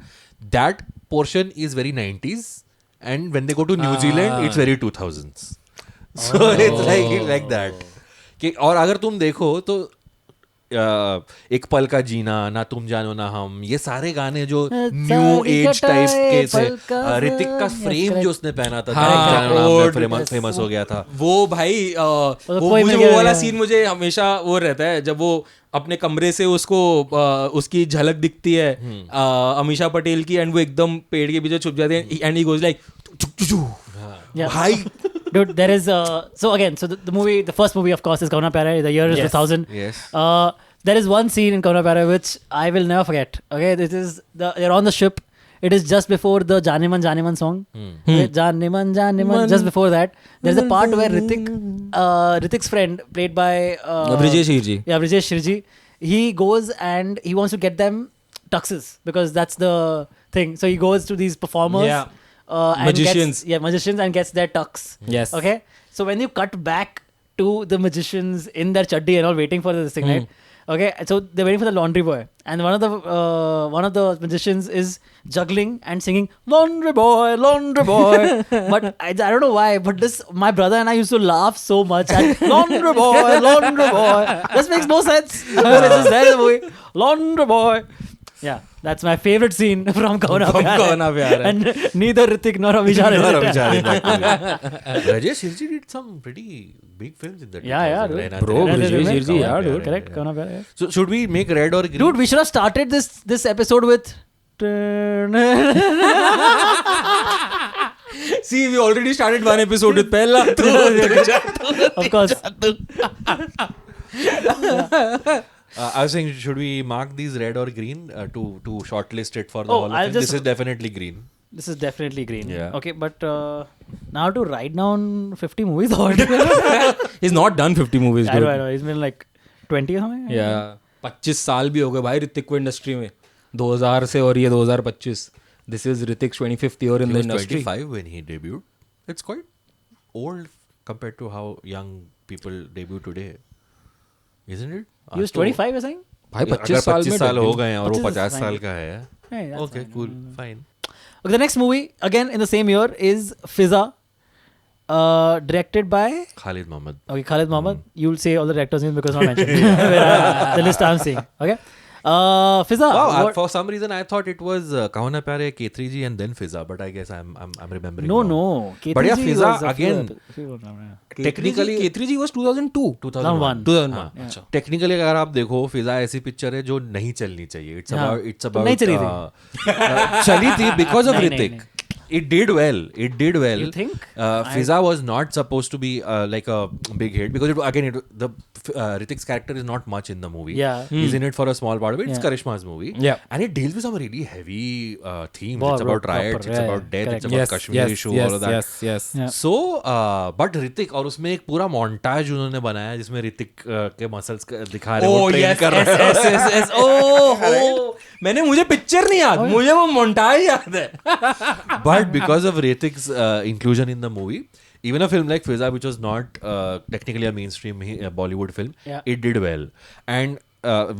that portion is very 90s and when they go to New Zealand it's very 2000s. So it's like that कि और अगर तुम देखो तो एक पल का जीना, ना तुम जानो ना हम, ये सारे गाने जो न्यू एज टाइप के थे, ऋतिक का फ्रेम जो उसने पहना था, फेमस हो गया था. वो भाई वो कोई मुझे मिल वो गया वाला है। सीन मुझे हमेशा वो रहता है जब वो अपने कमरे से उसको उसकी झलक दिखती है अमीषा पटेल की एंड वो एकदम पेड़ के पीछे छुप जाते हैं and he goes like Yeah. भाई Dude, there is so again, so the movie, the first movie, of course, is Kahuna Pyar Hai. The year is Yes. 2000. Yes. there is one scene in Kauna Pyare which I will never forget. Okay, this is they're on the ship. It is just before the Janeman song. Okay, Janeman. Just before that, there's a part where Ritik's friend, played by Brijesh Hirji. Yeah, Brijesh Hirji. He goes and he wants to get them tuxes because that's the thing. So he goes to these performers. Yeah. And Magicians. magicians, and gets their tux. Yes. Okay. So when you cut back to the magicians in their chaddi and all waiting for this thing, right? Okay. So they're waiting for the laundry boy, and one of the magicians is juggling and singing laundry boy, but I don't know why, but my brother and I used to laugh so much at laundry boy. This makes no sense. But it's just there in the movie. Laundry boy. Yeah, that's my favorite scene from Kauna Pyare. And neither Ritik nor Avishar is in it. Rajesh Hirji did some pretty big films in that. Yeah, dude. Rehna Bro, Tera. Brijesh Hirji, yeah, dude. Correct, Kauna Pyare. Yeah. So should we make red or green? Dude, we should have started this episode with. See, we already started one episode with Pehla. Of course. I was saying, should we mark these red or green to shortlist it for the Oh, Hall of I'll Fame? just- This is definitely green. This is definitely green. Yeah. Okay, but now to write down 50 movies or He's not done 50 movies, I dude. know. He's been like 20 or something. Yeah. 25 साल भी हो गए भाई ऋतिक को industry में 2000 से और ये 2025. This is Ritik's 25th year in He the was industry. 25 when he debuted. It's quite old compared to how young people debut today. Isn't it? He was 25, you're saying? भाई अगर 25 साल 25 में साल हो debut. गए हैं और वो 25 50 is साल fine. का है. Hey, that's Okay, fine. cool, fine. Okay, the next movie, again in the same year, is Fizza, directed by Khalid Mohammed. Khalid Mohammed. You'll say all the directors' names because not mentioned. The list I'm seeing. Okay. Fizza. Wow, what- for some reason I thought it was Kauna Pyare, K3G and then Fizza, but I guess I'm remembering. No, wrong. no. K3G But yeah, Fizza was a again. Technically K3G was 2002. 2001. 2001. Yeah. अच्छा. Technically अगर आप देखो फिजा ऐसी picture है जो नहीं चलनी चाहिए. इट्स हाँ. अबाउट नहीं चली थी. चली थी बिकॉज ऑफ नहीं, Hrithik. It did well. You think? Fizza was not supposed to be like a big hit because Hrithik's character is not much in the movie. Yeah. He's in it for a small part of it. It's Yeah. Karishma's movie. Yeah. And it deals with some really heavy themes. Wow, It's bro, about riots. proper, It's yeah, about death. correct. It's about Kashmir issue. All of that. yes. Yeah. So, but Hrithik और उसमें एक पूरा montage उन्होंने बनाया जिसमें ऋतिक के muscles दिखा रहे हैं, वो train कर रहे हैं. yes. मैंने मुझे पिक्चर नहीं याद, मुझे वो मोन्टाज याद है. But because of Hrithik's inclusion in the movie, even a film like Fizza, which was not technically a mainstream Bollywood film, Yeah. it did well. And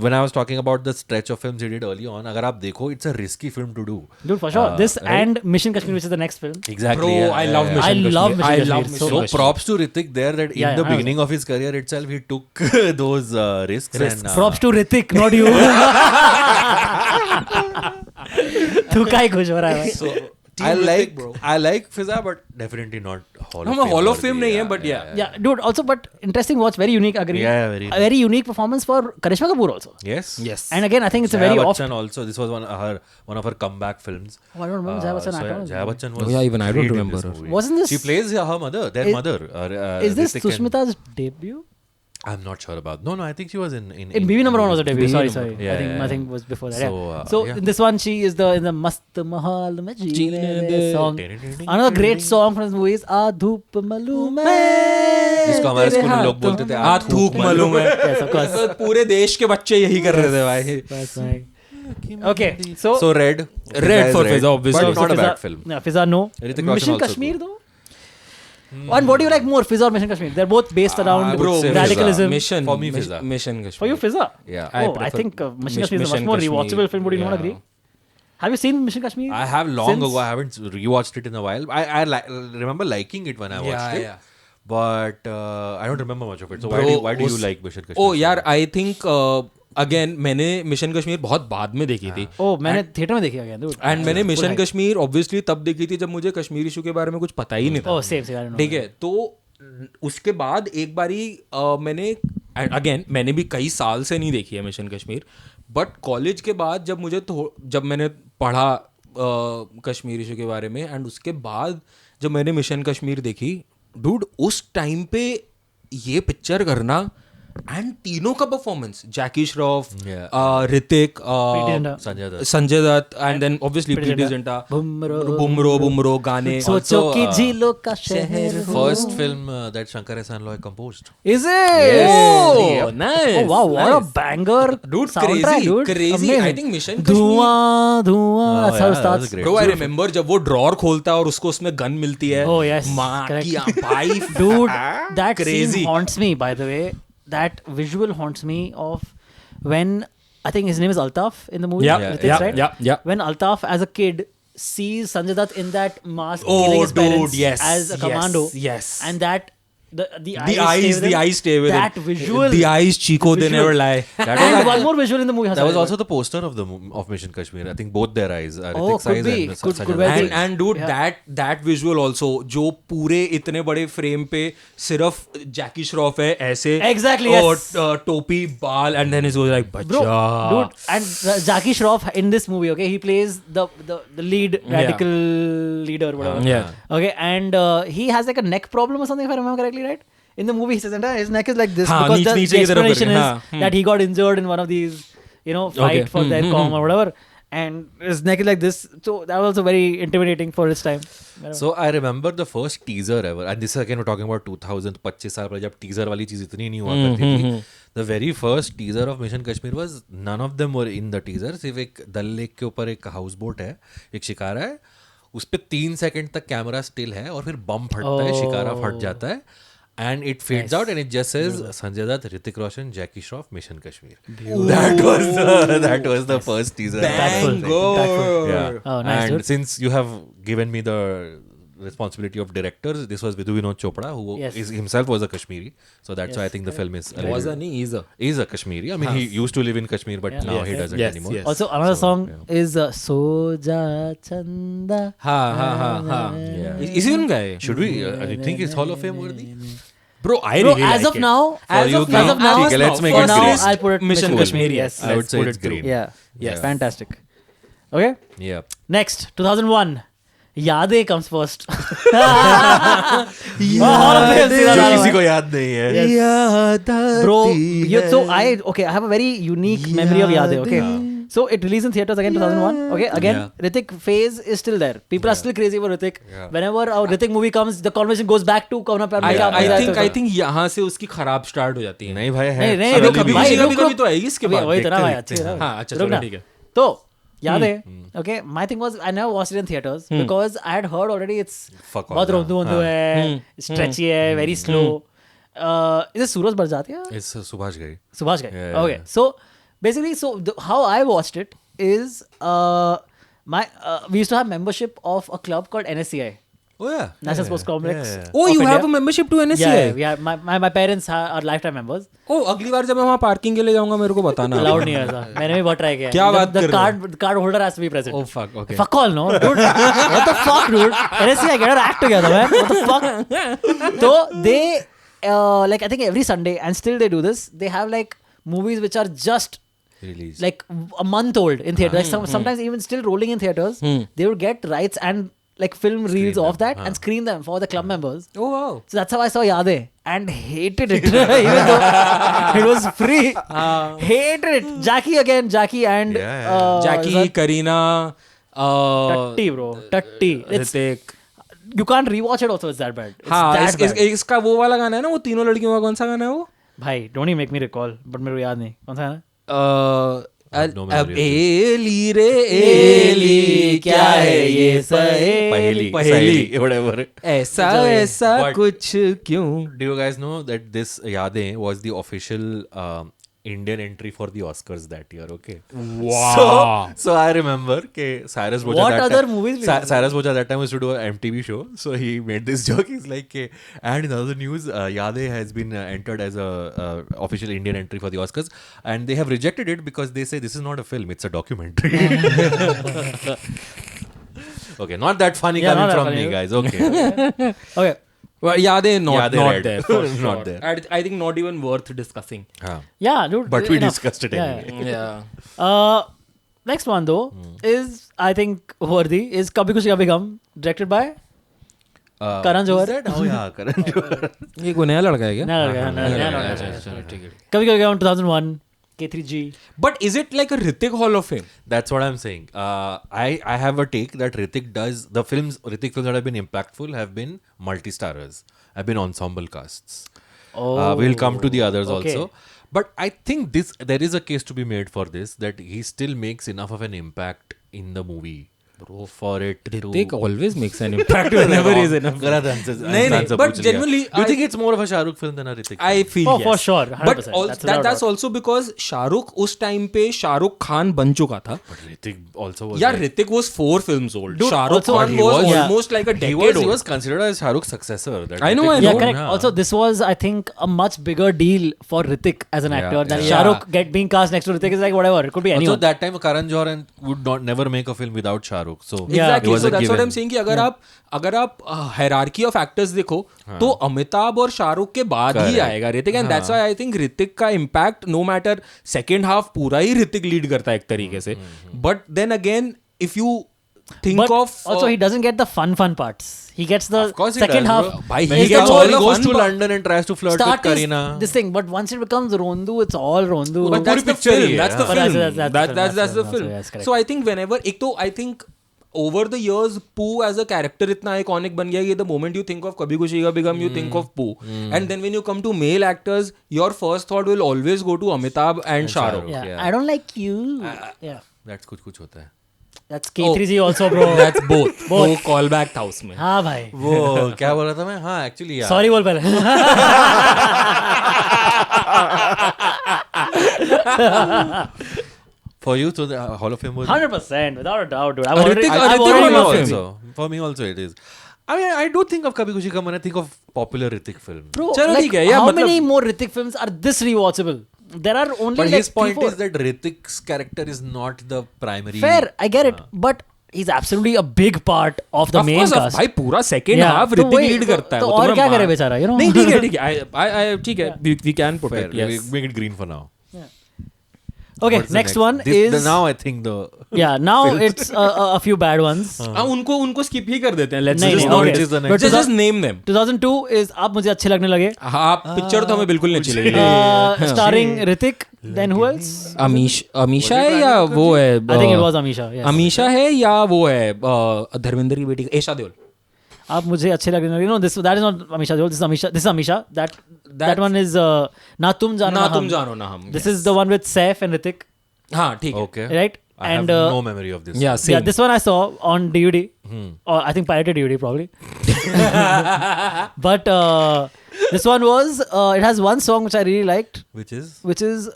when I was talking about the stretch of films he did early on, अगर आप देखो, it's a risky film to do. Dude, for sure. This right? and Mission Kashmir, which is the next film. Exactly. Bro, yeah, I yeah, love yeah. Mission I love Kashmir. Mission I love Kashmir. Mission So Kashmir. props to Hrithik there that Yeah, in the I beginning of his career itself he took those risks. And, Props to Hrithik, not you. तू काय खुश हो रहा है भाई? So Team I Hrithik, like bro. I like Fizza, but definitely not Hall of हम Fame. Hall of worthy. Fame नहीं है, but yeah. Yeah, dude. Also, but interesting watch. Very unique. Agree. Yeah, very A very unique performance for Karishma Kapoor also. Yes. Yes. And again, I think it's a Jaya very off. Bachchan also. This was one of her comeback films. Oh, I don't remember Jaya Bachchan. So, actor was Jaya there. Bachchan was. Oh, yeah, even I don't great in remember this her. movie. Wasn't this- She plays her mother, their Is- mother. Is this Hrithik and- Sushmita's debut? I'm not sure about. No, I think she was in Baby Number One was a debut. Baby Sorry. Number- I Yeah, think yeah, I think yeah. was before that. So, yeah. So yeah. in this one, she is in the Mast Mahal mein jeene de song. Ding-ding-ding-ding. Another great song from this movie is "आ धूप मालूम है." जिसको हमारे तेरे school में लोग हाथों बोलते थे, आ थूक मालूम है. Yes, of course. पूरे देश के बच्चे यही कर रहे थे भाई. That's right. Okay, so So red. Red for Fizza, obviously. But not a Fizza- bad film. Yeah, Fizza, no. Hrithik Roshan Mission also Kashmir, good. though. And what do you like more, Fizza or Mission Kashmir? They're both based I around would say radicalism. Mission. For me, Fizza. Mission Kashmir. For you, Fizza? Yeah. I prefer think Mission Kashmir is a much Mission more Kashmir. rewatchable film. Would you not Yeah. agree? Have you seen Mission Kashmir? I have long Since- ago. I haven't rewatched it in a while. I remember liking it when I watched it. Yeah. But I don't remember much of it. So Bro, why do you उस- like Mission Kashmir? Oh यार, I think again मैंने mission Kashmir बहुत बाद में देखी थी. Oh, मैंने theatre में देखी है dude. एंड मैंने मिशन hype. कश्मीर ऑब्वियसली तब देखी थी जब मुझे कश्मीर इशू के बारे में कुछ पता ही नहीं था. Oh, same. I don't know. ठीक है, तो उसके बाद एक बारी मैंने अगेन मैंने भी कई साल से नहीं देखी है मिशन कश्मीर, बट कॉलेज के बाद जब मैंने पढ़ा कश्मीर इशू के बारे में एंड उसके बाद जब मैंने मिशन कश्मीर देखी, डूड उस टाइम पे ये पिक्चर करना एंड तीनों का performance, Jackie Shroff, Yeah. Hrithik, Zinta. Sanjay Dutt, and then obviously Preeti Preeti Zinta. Zinta, बुमरो गाने. सोचो कि झीलों का शहर हो. First film that Shankar Ehsaan Loy composed. Is it? Oh, nice. Oh wow, what a nice. banger Dude, soundtrack, crazy, dude. crazy. Amazing. I think Mission Kashmir. धुआं Oh, that's how yeah, it that starts. was great. Bro, I remember जब वो drawer खोलता है और उसको उसमें gun मिलती है. Oh, yes, माँ correct. की भाई. Dude, that Crazy. scene haunts me, by the way. That visual haunts me of when, I think his name is Altaf in the movie. Yeah, Hrithik, yeah, right? yeah. When Altaf as a kid sees Sanjay Dutt in that mask Oh, killing his parents dude, yes, as a commando. yes. And that the The eyes stay with that him. visual. The eyes, Chico, they visual. never lie. And one more visual in the movie. That was also the poster of of Mission Kashmir. I think both their eyes, Hrithik's could eyes be. and Could Sanjay well Dutt's be. eyes. And dude, Yeah. that visual also, जो पूरे इतने बड़े frame पे सिर्फ जैकी श्रॉफ है ऐसे. Exactly, और yes. टोपी बाल, and then it goes like Bro, बच्चा. dude, and Jackie Shroff in this movie, okay, he plays the lead radical leader, whatever. Yeah. Okay, and he has like a neck problem or something, if I remember correctly, right? In the movie, he says, his neck is like this हाँ, because the नीचे की तरफ explanation करके, is हाँ, that he got injured in one of these, fight for their com or whatever, and his neck is like this. So that was also very intimidating for his time. So I remember the first teaser ever, and this again we're talking about 2000, 25 साल पर जब teaser वाली चीज इतनी नहीं हुआ करती थी. The very first teaser of Mission Kashmir was none of them were in the teaser. सिर्फ एक दल लेक के ऊपर एक हाउस बोट है, एक शिकारा है, उस पे 3 सेकंड तक कैमरा स्टिल है और फिर बम फटता है, शिकारा फट जाता है. And it fades out and it just says Sanjay Dutt, Hrithik Roshan, Jackie Shroff, Mission Kashmir. That was the first teaser. Tactful. Yeah. Oh, nice, And dude. since you have given me the responsibility of directors, this was Vidhu Vinod Chopra, who Yes. himself was a Kashmiri. So that's why I think the film is a Was little- a नहीं, is a. is a Kashmiri. I mean, he used to live in Kashmir, but now he doesn't Yes, anymore. yes. Also, another song is Soja Chanda. हाँ. Yeah. इसी film का है. Should we? Do you think it's Hall of Fame worthy? Bro, I Bro, really as like of it. now, As of now, Okay, let's make for it now, green. I'll put it Mission Kashmir, yes. I would Let's say put it's it through. green. Yeah. Yes. Fantastic. Okay. Yeah. Next, 2001. Yade comes first. Hall of Fame, सीधा जो डाला किसी है. को याद नहीं है. Yes. Bro, so I have a very unique memory of Yade, okay? So it released in theaters again 2001. Okay, again, Hrithik phase is still there. People are still crazy about Hrithik. Yeah. Whenever a Hrithik movie comes, the conversation goes back to कौन प्यार में क्या I think यहाँ से उसकी खराब start हो जाती है. नहीं भाई है. नहीं अभी रुक कभी भाई, कभी रुक, कभी रुक. तो आएगी इसके बाद. वही तो ना भाई, देखते अच्छी है ना. हाँ, अच्छा, रुक चलो, ना. ठीक है. तो याद है, okay, my thing was I never watched it in theaters because I had heard already it's Fuck all, बहुत हाँ. रोंदू है, stretchy है, very slow. Is it Suraj Barjatya? It's Subhash Ghai. Subhash Ghai. Yeah, Okay, yeah. so basically, how I watched it is we used to have membership of a club called NSCI, Oh yeah. National Sports Complex. Yeah. Oh, of you India. have a membership to NSCI? Yeah, yeah. My parents are lifetime members. Oh, अगली बार जब मैं वहाँ parking के लिए जाऊंगा मेरे को बताना. Allowed नहीं है ऐसा. मैंने भी बहुत ट्राई किया. क्या बात कर रहे हो? The card holder has to be present. Oh fuck, okay. Fuck all, no, dude. What the fuck, dude? NSCI, get our act together, man. What the fuck? So they like I think every Sunday, and still they do this. They have like movies which are just Release. like a month old in theater. Like sometimes even still rolling in theaters. They would get rights and like film reels of that and screen them for the club members. Oh wow. So that's how I saw Yade and hated it, even though it was free. Hated it. Jackie and Yeah. Jackie, Kareena, Tatti, bro. Tatti. It's, Hrithik. you can't rewatch it also. It's that bad. It's हाँ, that bad. इसका वो वाला गाना है ना, वो तीनों लड़कियों का कौन सा गाना है वो? भाई, don't even make me recall. But मेरे को याद नहीं. कौन सा है ना? no memory अब of एली रे एली क्या है ये Paheli. पहेली Whatever. ऐसा ऐसा But- कुछ क्यों? Do you guys know that this Yadein was the official Indian entry for the Oscars that year? Okay. Wow. So I remember कि Cyrus Boja What that other time, movies we Cy- did? Cyrus Boja that time used to do an MTV show. So he made this joke. He's like, कि, and in other news, Yade has been entered as a official Indian entry for the Oscars, and they have rejected it because they say this is not a film; it's a documentary. Okay, not that funny Yeah, not coming that from funny. me, guys. Okay. Okay. Well, Yadein not Yadein red. there. For Not sure. there. I think not even worth discussing. हाँ. Yeah, dude. But we enough. discussed it Yeah, anyway. Yeah. Next one though is I think worthy is Kabhi Khushi Kabhi Gham, directed by Karan Johar. Oh yeah, Karan Johar. ये कोई नया लड़का है क्या? नया लड़का, नया लड़का। चलो ठीक है। कभी कभी 2001 K3G. But is it like a Hrithik Hall of Fame? That's what I'm saying. I have a take that Hrithik films that have been impactful have been multi-starrers, have been ensemble casts. We'll come to the others okay. also. But I think there is a case to be made for this, that he still makes enough of an impact in the movie for it Hrithik to... always makes an impact whenever he's enough. Galat answers. नहीं, answer but पूछ लिया. genuinely, Do you think it's more of a Shahrukh film than a Hrithik film? I feel Oh, yes. for sure, 100%. But That's without that's doubt. also because Shahrukh उस time पे शाहरुख खान बन चुका था. But Hrithik also was... यार like- Hrithik was 4 films old. Dude, Shahrukh also- Khan He was was- yeah. almost like a He decade was old. considered as Shahrukh's successor. That I know, Hrithik I Yeah, know. film, correct. yeah. Also, this was, I think, a much bigger deal for Hrithik as an actor than yeah. Shahrukh being cast next to Hrithik is like whatever. It could be Also, anyone. that time Karan Johar would never make a film without Shahrukh. So Yeah. Exactly. it was So a that's what given. I'm saying कि अगर आप hierarchy of actors देखो तो अमिताभ और शाहरुख के बाद ही आएगा Hrithik and that's why I think Hrithik का impact no matter second half पूरा ही ऋतिक लीड करता है एक तरीके से but then again if you think But of also, he doesn't get the fun parts. He gets the Of course he second does, half. bro. Bhai, When he he gets gets all he the goes fun to part. London and tries to flirt with Start is Kareena. this thing, but once it becomes Rondu, it's all Rondu. But that's the film. film. That's the But film. that's the film. That's the Also, film. yes, correct. So I think whenever एक तो I think over the years Pooh as a character इतना iconic बन गया कि the moment you think of Kabhi Khushi Kabhie Gham you think of Pooh and then when you come to male actors your first thought will always go to Amitabh and Shah Rukh. Yeah. Yeah. I don't like you. Yeah. That's कुछ होता है. That's K3G also, bro. That's both. वो callback था उसमें. हाँ भाई. वो क्या बोल रहा था मैं? हाँ actually yeah. Sorry बोल पहले. For you, so the Hall of Fame was 100% without a doubt, dude. Hrithik I've Hall already of loved Fame. him. also. For me also it is. I mean, I do think of Kabhi Khushi Kabhie when I think of popular Hrithik film. Bro, चलो like, ठीक है, yeah, how मतलब- many more Hrithik films are this rewatchable? There are only But like his point 3-4. is that Hrithik's character is not the primary. Fair, I get it, but he's absolutely a big part of the Of main course, cast. भाई पूरा second Yeah, half तो ऋतिक वही- lead करता है. तो वो और तुम्हें क्या मार- करे बेचारा, you know? नहीं ठीक है ठीक है. ठीक है. We can put Fair. it. Yes. We make it green for now. Okay, What's the next one is now I think the yeah. Now it's a few bad ones. हाँ उनको skip ही कर देते हैं. Let's नहीं, just नहीं, not okay. which is the But next. just name them. 2002 is आप मुझे अच्छे लगने लगे. हाँ पिक्चर तो हमें बिल्कुल नहीं अच्छी लगी. Starring Hrithik. Then who else? Amisha है या वो है? I think it was Amisha. Yes. Amisha है या वो है धर्मेंद्र की बेटी एशा देओल. आप मुझे अच्छे लगने लगे. No, that is not Amisha Deol. This is Amisha. That one is ना तुम जानो ना ना तुम हम. जानो ना हम. This is the one with Saif and Hrithik, हाँ ठीक है. okay. right? I And have no memory of this. Yeah, yeah, same. this one I saw on DVD, or I think pirated DVD probably. But this one was it has one song which I really liked, Which is which is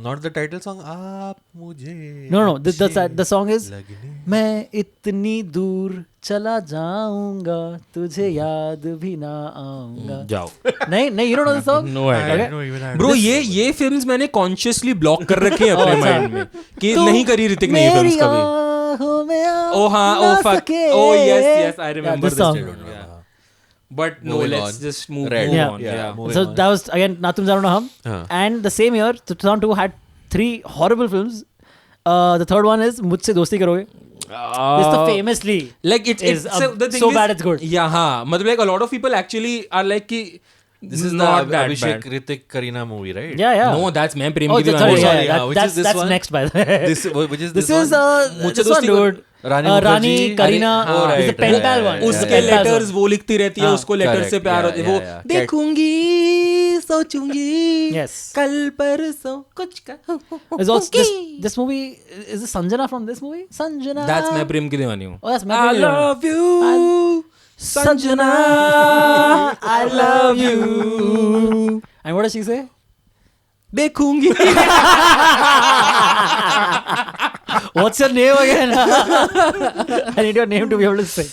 not the title song. आप मुझे no the song is लगने मैं इतनी दूर चला जाऊंगा तुझे याद भी ना आऊंगा. जाओ. नहीं you don't know the song? No idea. Okay. No, even I bro ये फिल्म्स मैंने कॉन्शियसली ब्लॉक कर रखे हैं अपने अच्छा. माइंड में कि तू नहीं करी ऋतिक ने ये फिल्म्स मेरी कभी. आँखों में आ Oh हाँ, ना oh fuck, सके. oh yes, I remember this this. song. Yeah. But no, Moving let's on. just move Red. Yeah. on. Yeah, Yeah. moving So on. that was again Na Tum Jano Na Hum. Huh. And the same year, 2002 had 3 horrible films. The third one is Mujhse Dosti Karoge. It's the famously Like it's is the thing so is, bad it's good. Yeah, हाँ. मतलब like a lot of people actually are like कि This is not the that Abhishek bad. Hrithik Kareena movie, right? Yeah. No, that's मैं प्रेम Oh, की sorry, Deewani. sorry, yeah, which is this that's one? next by the way. Which is This this is one? मुझसे this one दोस्ती dude. Rani Rani Mukherjee. Kareena. Oh, right, It's a pen right, pal right, one. right, It's a उसके pen pal letters one. वो लिखती रहती है हाँ. उसको letter Correct, से प्यार yeah, होती है वो yeah. देखूंगी सोचूंगी Yes. कल परसों कुछ का There's also this movie is it Sanjana from this movie? Sanjana. That's मैं प्रेम की दीवानी हूँ. Oh, that's my I favorite one. love you Sanjana I love you And what does she say? देखूंगी. What's your name again? I need your name to be able to say.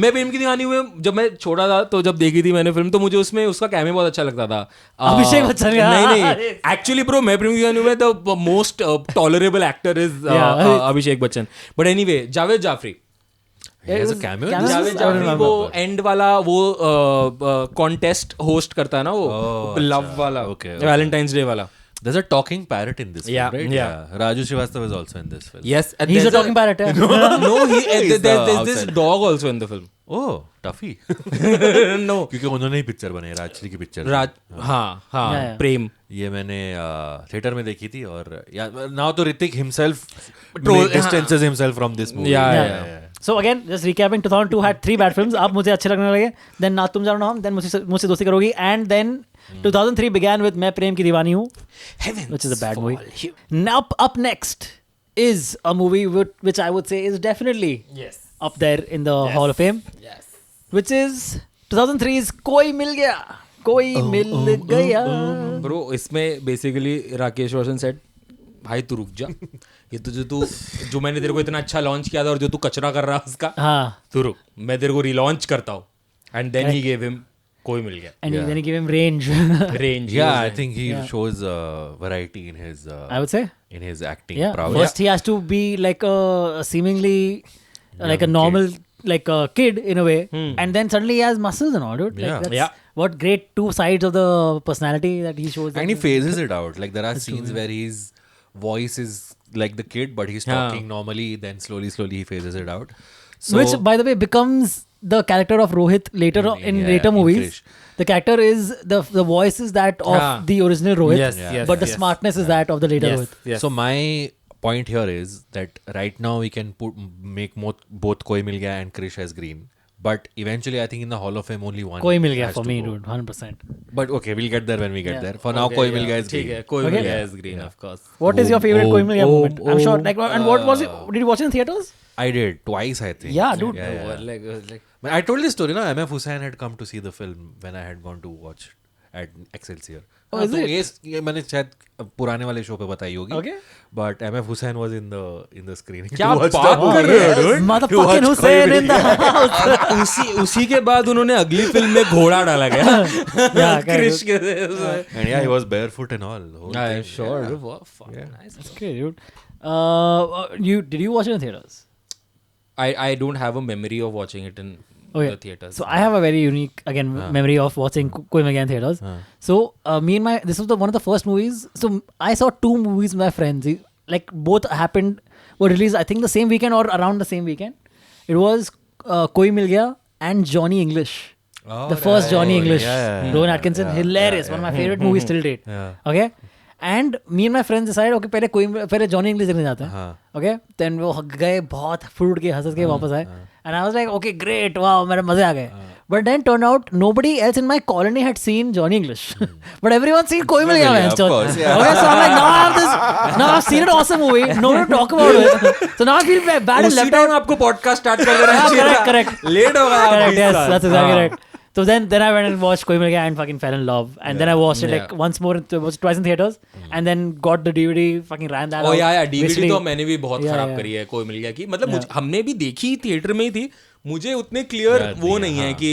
मैं प्रेम की दीवानी में जब मैं छोटा था तो जब देखी थी मैंने फिल्म तो मुझे उसमें उसका कैमियो बहुत अच्छा लगता था. अभिषेक बच्चन का. नहीं एक्चुअली ब्रो मैं प्रेम की दीवानी में the most tolerable actor is Abhishek Bachchan. But anyway Javed Jaffrey. He has a cameo. Cameo? Javed I don't Jaffrey remember. वो एंड वाला वो कॉन्टेस्ट होस्ट करता है ना वो Oh, लव अच्छा. वाला Okay. वैलेंटाइंस डे वाला. There's a talking parrot in this Yeah, film, right? yeah. Raju Srivastava is also in this film. Yes, and He's a there's talking parrot. Yeah. No, He's the there's this outside. dog also in the film. Oh, Tuffy. No, क्योंकि उन्होंने ही picture बनाई, राजश्री की picture. हाँ हाँ Yeah, yeah. प्रेम ये मैंने theatre में देखी थी और now तो Hrithik himself Troll- distances himself from this movie. Yeah, Yeah. So again, just recapping, 2002 had 3 bad films. अब मुझे अच्छे लगने लगे. Then ना तुम जानो ना हम. Then मुझसे दोस्ती करोगी. And then 2003 began with मैं प्रेम की दीवानी हूँ, which is a bad movie. Now up next is a movie which I would say is definitely up there in the Hall of Fame, which is 2003's कोई मिल गया, कोई मिल गया. Bro इसमें basically Rakesh Roshan set भाई तू रुक जा, ये तो जो मैंने तेरे को इतना अच्छा लॉन्च किया था और जो तू कचरा कर रहा है उसका, हाँ. तू रुक, मैं तेरे को रिलॉन्च करता हूँ. And then he gave him Koi Mil Gaya And then he gave him range. Range. Yeah, I think he shows variety in his I would say. in his acting Yeah. prowess. First, he has to be like a seemingly like a normal like a kid in a way, and then suddenly he has muscles and all, dude. Like, Yeah. that's Yeah. what great 2 sides of the personality that he shows. And he phases it out. Like there are scenes where his voice is like the kid, but he's talking normally. Then slowly he phases it out. So, Which, by the way, becomes the character of Rohit later in later in movies. Krish. The character is the voice is that of the original Rohit, Yes, yes, but the smartness is that of the later Rohit. Yes. So my point here is that right now we can make both Koi Mil Gaya and Krish as green. But eventually, I think in the Hall of Fame, only one. Koi Mil Gaya has for to me, go. dude, 100%. But okay, we'll get there when we get there. For now, Okay, Koi yeah. Mil Gaya is ठीक green. है, कोई Okay. मिल गया is green of course. What is your favorite Koi Mil Gaya moment? I'm sure. Like, and what was it? uh, Did you watch it in theaters? I did twice, I think. Yeah, dude. Yeah. I told this story, no? MF Hussain had come to see the film when I had gone to watch at Excelsior. Oh, is it? ये मैंने शायद पुराने वाले show पे बताई होगी. Okay. But MF Hussain was in the screening. क्या to watch बात the- कर रहे हो, dude? Motherfucking Hussein in the house. उसी के बाद उन्होंने अगली फिल्म में घोड़ा डाला गया. Yeah, क्रिश के And yeah, he was barefoot and all. the whole thing. sure. Yeah. Wow, fuck, nice. Okay, dude. Did you watch it in theaters? I don't have a memory of watching it in Okay. the theaters. So I have a very unique memory of watching Koi Mil Gaya in theaters. So this was one of the first movies. So I saw 2 movies with my friends. Like both were released I think the same weekend or around the same weekend. It was Koi Mil Gaya and Johnny English. Oh, The first Johnny English. yeah. Rowan Atkinson, hilarious. One of my favorite movies till date. Okay. And me and my friends decided okay पहले Johnny English देखने जाते हैं. Okay. Then वो गए बहुत फूट के हंस के वापस आए. And I was like okay great wow मेरे मजे आ गए. But then turned out nobody else in my colony had seen Johnny English. But everyone's seen Koi Mil Gaya. Of man. course, yeah. Okay, so I'm like now I've seen an awesome movie. No one to talk about it. So now I feel bad and उसी left time out. आपको podcast start कर देना चाहिए. Correct. Late हो गया. Correct, yes, that's exactly right. So then I went and watched Koi Mil Gaya and fucking fell in love. And then I watched it like once more, watched it twice in theaters. And then got the DVD, fucking ran that Oh out. yeah, DVD Basically- तो मैंने भी बहुत Yeah, खराब yeah. करी है कोई मिल गया की. मतलब हमने भी देखी थिएटर में ही थी. मुझे उतने क्लियर वो नहीं है कि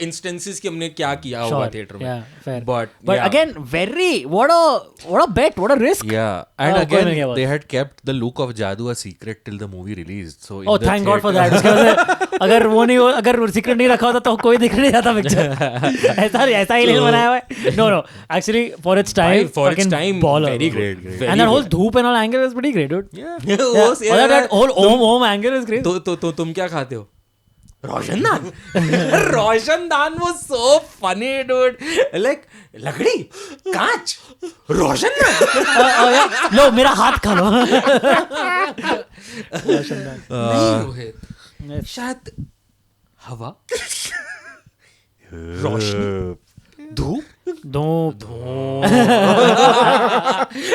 इंस्टेंसेस कि हमने क्या किया होगा Sure. थिएटर में. Yeah, fair. But But yeah. again, what a bet, what a risk. Yeah, and Koi again Mil Gaya was. they had kept the look of Jadoo a secret till the movie released. So in Oh, the thank God for theatre- that. उसके वजह से अगर secret नहीं रखा होता तो कोई देखने नहीं जाता पिक्चर. ऐसा ही नहीं बनाया हुआ है. No. Actually, for its time, for its fucking time, baller. very Great, good. great. And that whole धूप and all angle is pretty great, dude. Yeah. Or that whole Om angle is great. तो तुम क्या खाते हो? रोशनदान. रोशनदान was so funny, dude. Like लकड़ी, कांच, रोशनदान. Yeah. लो मेरा हाथ खा लो. नहीं रोहित. शायद हवा, रोशनी, धूप. धूप.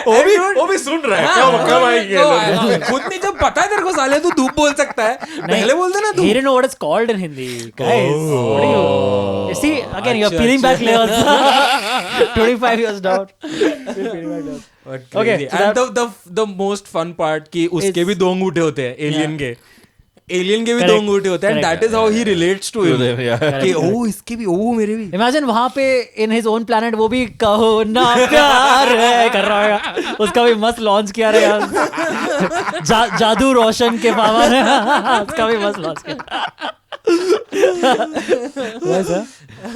वो भी सुन रहा है. कब आएंगे? खुद नहीं जब पता है तेरे को साले तू धूप बोल सकता है. पहले बोलते ना He धूप. didn't know what it's called in Hindi. Guys, what are you see, again, you're peeling back layers. 25 years down. You're peeling back layers. Okay, so And the most fun part कि उसके भी 2 अंगूठे होते हैं alien के. Alien के भी 2 Correct. अंगूठे होते हैं. Correct. That is how he relates to him. कि ओ इसके भी ओ मेरे भी. Imagine वहाँ पे in his own planet वो भी कहो ना प्यार है कर रहा होगा. उसका भी मस्त लॉन्च किया रहेगा. जादू रोशन के पावर. उसका भी मस्त लॉन्च किया. वैसा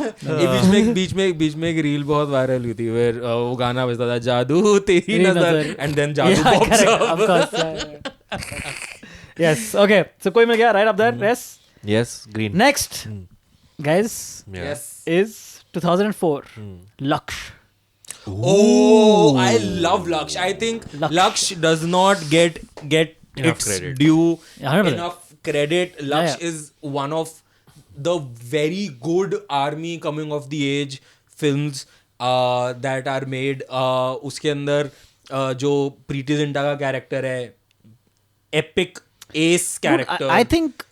ये बीच में एक रील बहुत वायरल हुई थी where वो गाना बजता था जादू तेरी नजर and then जादू Yeah, pops correct, up. of course. Yeah. Yes. Okay. So कोई मिल गया right up there. Yes. Yes, green. Next, guys, Yeah. Yes. is 2004. Laksh. Oh, I love Laksh. I think Laksh. Laksh does not get Enough its credit. due 100%. enough credit. Laksh Yeah. is one of the very good army coming of the age films that are made. उसके अंदर जो प्रीति जिंटा का character है, epic ace Dude, character. I think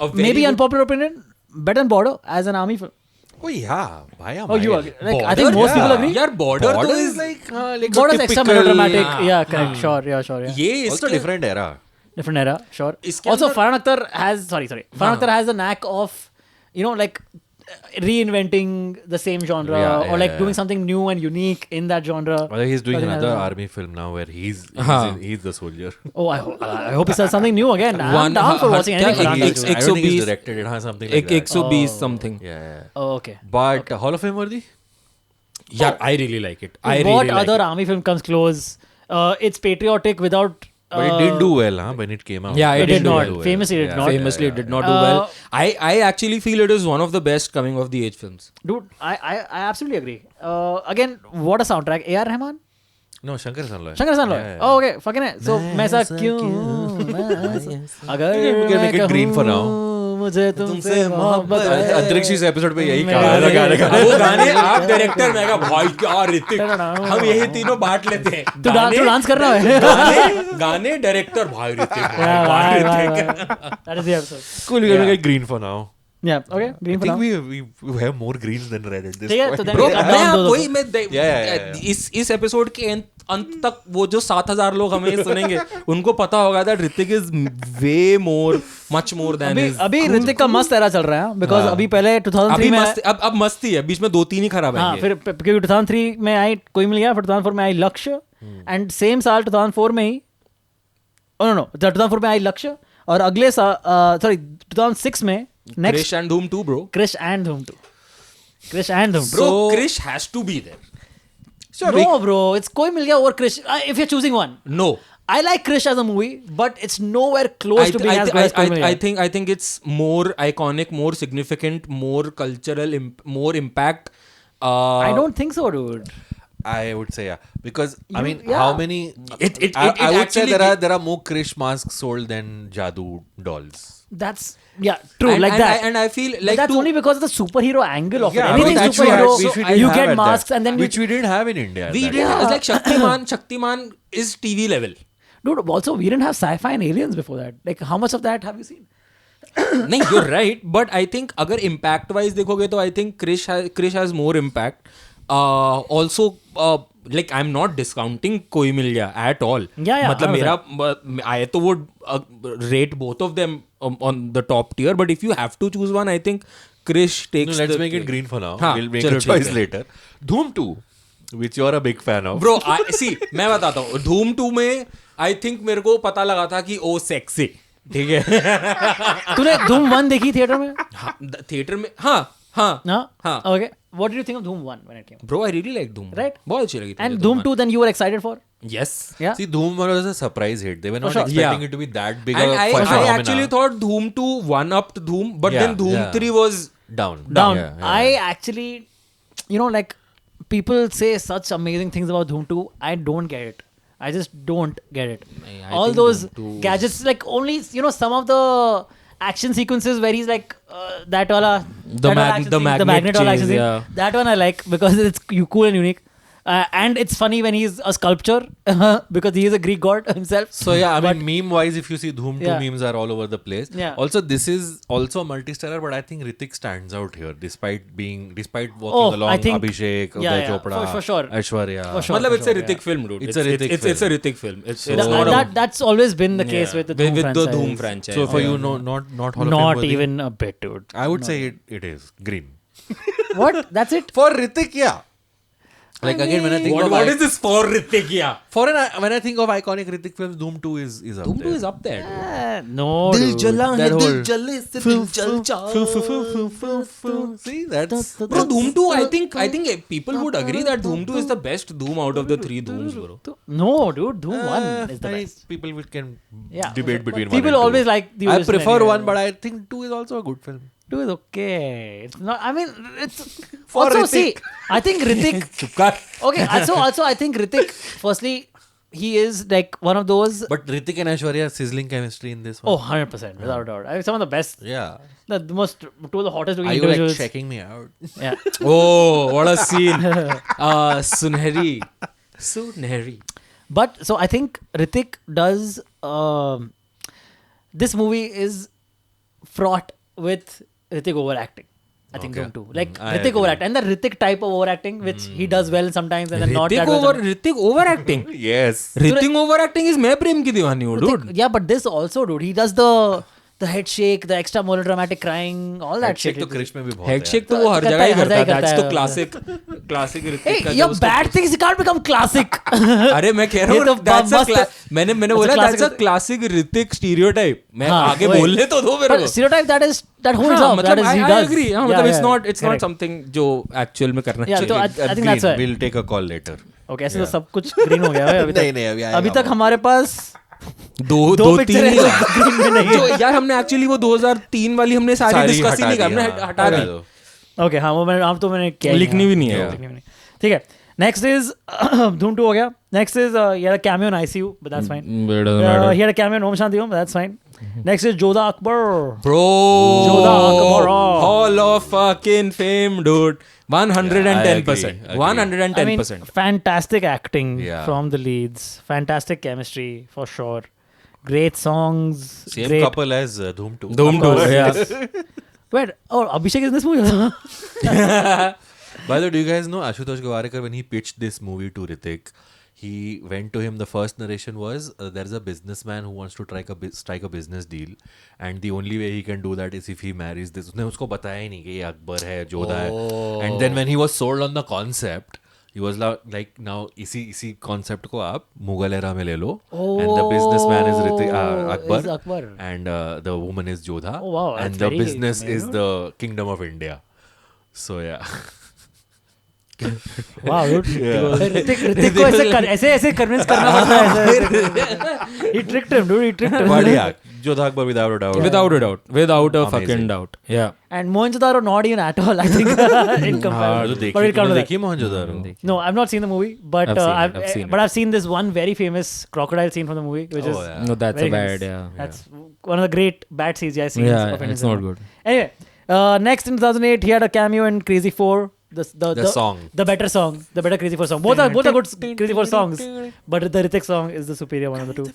a very maybe good- unpopular opinion, better than Border as an army film. Oh yeah, why am Oh, you I? agree? Like, I think most people agree. यार border तो Border is is like a Border is extra typical- melodramatic. हाँ, Yeah, correct. Sure. Yeah, sure. Yeah. ये Also इसके different era. Different era. Sure. इसके Also, अंदर- Farhan Akhtar has Farhan Akhtar has the knack of, like reinventing the same genre Yeah, or yeah, like yeah. doing something new and unique in that genre. Well, he's doing Something another like that. army film now where he's the soldier. Oh, I hope he says something new again. I'm One- down for watching क्या anything Farhan एक- Akhtar. एक- I don't think 120 he's directed it. Something like that. 120 something. Yeah, yeah. Oh, okay. But Hall of Fame worthy? Yeah, I really like it. I what really like other it. army film comes close? It's patriotic without. But it didn't do well, huh? When it came out. Yeah, It did didn't do not. well. Famously, it did not. Famously, it did not do well. I actually feel it is one of the best coming of the age films. Dude, I absolutely agree. Again, what a soundtrack. A.R. Rahman? No, Shankar Sanloy. Shankar सानलोय. Yeah, yeah. Oh, okay. Fucking है. So मैं ऐसा क्यों? अगर We can make it green for now. मुझे तुमसे मोहब्बत है. अंतरिक्ष इस एपिसोड पे यही मेरे कहा था गाने का. वो गाने आप डायरेक्टर मैं कहा भाई क्या ऋतिक हम यही तीनों बांट लेते हैं. तू डांस कर रहा है. गाने डायरेक्टर भाई ऋतिक Yeah, भाई bye, Hrithik. bye, bye. That is the episode. Cool, we can make it green for now. Yeah. Okay. Green I for now. think we have more greens than red at this ठीक है, point. तो then Bro, we cut मैं down those वही also. मैं Yeah. इस episode के अंत तक वो जो 7,000 लोग हमें सुनेंगे उनको पता होगा that Hrithik is way more much more than अभी ऋतिक का मस्त era चल रहा है बिकॉज अभी पहले 2003 अभी में मस्त अब मस्ती है बीच में 2-3 ही खराब हाँ है फिर क्योंकि 2003 में आई कोई मिल गया फिर 2004 में आई लक्ष्य एंड सेम साल 2004 में ही नो 2004 में आई लक्ष्य और अगले साल सॉरी 2006 में Krrish next and Dhoom 2 bro Krrish and Dhoom 2 Krrish and Dhoom bro Krrish has to be there no bro it's Koi Mil Gaya over Krrish if you are choosing one no I like Krish as a movie, but it's nowhere close to being as good as Koi Mil Gaya. I think it's more iconic, more significant, more cultural, more impact. I don't think so, dude. I would say yeah, because I mean, yeah. how many? It I would say actually there are more Krish masks sold than Jadoo dolls. That's true, and, like and that. and I feel But like that's only because of the superhero angle of Yeah, it. Anything but actually, superhero, which we didn't you have get at masks that. and then which we didn't have in India. we at that didn't time. it's like Shaktiman is TV level. dude, also we didn't have sci-fi and aliens before that. Like, how much of that have you seen? नहीं you're right but I think अगर impact wise देखोगे तो I think Krish has more impact also like I'm not discounting कोई मिल गया at all Yeah, मतलब 100%. मेरा I तो would rate both of them on the top tier but if you have to choose one I think Krish takes No, let's the make it green for now. हाँ, We'll make चलो a choice ठीक है. later. Dhoom 2, which you're a big fan of. Bro see मैं बताता हूँ धूम 2 में I think मेरे को पता लगा था कि ओ सेक्सी ठीक है तूने धूम 1 देखी थिएटर में? थिएटर में हाँ हाँ. Okay. What did you think of Dhoom 1 when it came? Bro I really like धूम Right. बहुत अच्छी लगी And Dhoom 2 then you were excited for? Yes Yeah. See, Dhoom was a surprise hit. They were not sure. expecting Yeah. it to be that big and a I phenomena. actually thought Dhoom 2 one-upped Dhoom but Yeah, then Dhoom yeah. 3 was down. Down. Yeah, yeah. I actually, like, people say such amazing things about Dhoom 2. I don't get it. I just don't get it. I All think those Dhoom 2 gadgets, like, only, some of the action sequences where he's like, that wala, The magnet magnet wala chase, action scene. yeah. That one I like because it's cool and unique. And it's funny when he's a sculptor because he is a Greek god himself. So yeah, I mean, meme-wise, if you see Dhoom 2 Yeah. memes are all over the place. Yeah. Also, this is also multi-starrer, but I think Hrithik stands out here despite walking Oh, along I think- Abhishek, yeah, Udai yeah, Chopra, for sure. Aishwarya. For sure. मतलब it's a yeah. Hrithik film dude It's a Hrithik it's a film. Hrithik film it's So- not a That's always been the case yeah, with the Dhoom with franchise. the Dhoom franchise So for yeah. you, not Hall of Fame Not worthy? even a bit, dude. I would say it is green. What? That's it? For Hrithik, yeah. Like again, when I think of What is this for Hrithik? Yeah. when I think of iconic Hrithik films, Dhoom 2 is up Doom 2 there. is up there. Dude. No, Dil dude. jala hai, That dil whole- jale se dil jal jao. See, that's Bro, Doom 2, I think people would agree that Doom 2 is the best Doom out of the 3 Dooms, bro. No, dude. Doom 1 is the best. People can Yeah. debate between People 1 and 2. always like the I original prefer anyway. 1, but I think 2 is also a good film. 2 is okay. It's not. I mean, it's For also Hrithik. see. I think Hrithik. Chupkar. Okay. Also, I think Hrithik. Firstly, he is like one of those. But Hrithik and Aishwarya sizzling chemistry in this one. Oh, 100%, without a doubt. I mean, some of the best, Yeah. the most, two of the hottest looking Are you like individuals. checking me out? Yeah. Oh, what a scene. Sunehri. Sunehri. But so I think Hrithik does. This movie is fraught with Hrithik overacting. I think Okay. Doom 2. Like I Hrithik agree. overacting. And the Hrithik type of overacting, which he does well sometimes and then not that well. Hrithik overacting. Yes. Hrithik overacting is मैं प्रेम की दीवानी हूँ, dude. Hrithik- yeah, but this also, dude. He does the head shake, the extra melodramatic crying, all that shit. तो क्रिश में भी बहुत Head है shake तो वो हर करता जगह ही है, हर करता है. जगह That's करता तो है. classic Hey, Hrithik का your जो उसका- bad things can't become classic. अरे मैं कह रहा ये हूँ तो that's a मस्त- मैंने that's a बोला classic- that's a classic Hrithik stereotype. मैं हाँ, आगे वही. बोलने तो दो मेरे But को. stereotype that holds हाँ, up. मतलब That is he I does. agree. हाँ, Yeah, मतलब yeah, it's not correct. something जो actual में करना Yeah, चाहिए. तो I think that's why. We'll take a call later. Okay, ऐसे तो सब कुछ ग्रीन हो गया है अभी तक. नहीं, अभी आएगा अभी तक वो. हमारे पास दो दो तीन पिक्चर ही है. ग्रीन में नहीं जो है. यार हमने एक्चुअली वो 2003 वाली हमने सारी डिस्कस ही नहीं की, हमने हटा दी. Okay, हाँ वो मैंने किया ही लिखनी भी नहीं है. लिखनी भी नहीं. ठीक है. Next is Doom 2 हो गया. Next is he had a cameo in ICU, but that's fine. He had a cameo in Om Shanti Om, but that's fine. Next is Jodha Akbar. Bro, Jodha Akbar. Hall of fucking fame, dude. 110%. agree. 110%. I mean, fantastic acting Yeah. from the leads. Fantastic chemistry for sure. Great songs. Same great. couple as Dhoom 2. Doom 2, yeah. Wait, oh, Abhishek is in this movie. By the way, do you guys know Ashutosh Gowariker, when he pitched this movie to Hrithik, he went to him, the first narration was, there's a businessman who wants to strike a business deal, and the only way he can do that is if he marries this. उसने उसको बताया ही नहीं कि ये अकबर है, जोधा है. And then when he was sold on the concept, he was like, now इसी concept को आप मुगल era में ले लो, and the businessman is Akbar, Is Akbar. and the woman is Jodha, Oh, wow, and that's the very business is amazing. the kingdom of India. So yeah. Wow, dude. Hrithik को ऐसे convince करना पड़ता है. He tricked him, dude. He tricked him. But yeah, Jodha Akbar without a doubt. Without a doubt. Without a Amazing. fucking doubt. Yeah. And Mohenjo-daro not even at all, I think, in comparison. But we'll come to that. देखिए Mohenjodaro. No, I've not seen the movie, but I've seen it. but I've seen this one very famous crocodile scene from the movie, which is yeah. No, that's very a bad, famous. yeah. That's one of the great bad CGI scenes. Yeah, of Indian it's not cinema. good. Anyway, next in 2008, he had a cameo in Crazy 4. The song. the better song, the better Crazy 4 song. Both are good Crazy 4 songs, but the Hrithik song is the superior one of the two.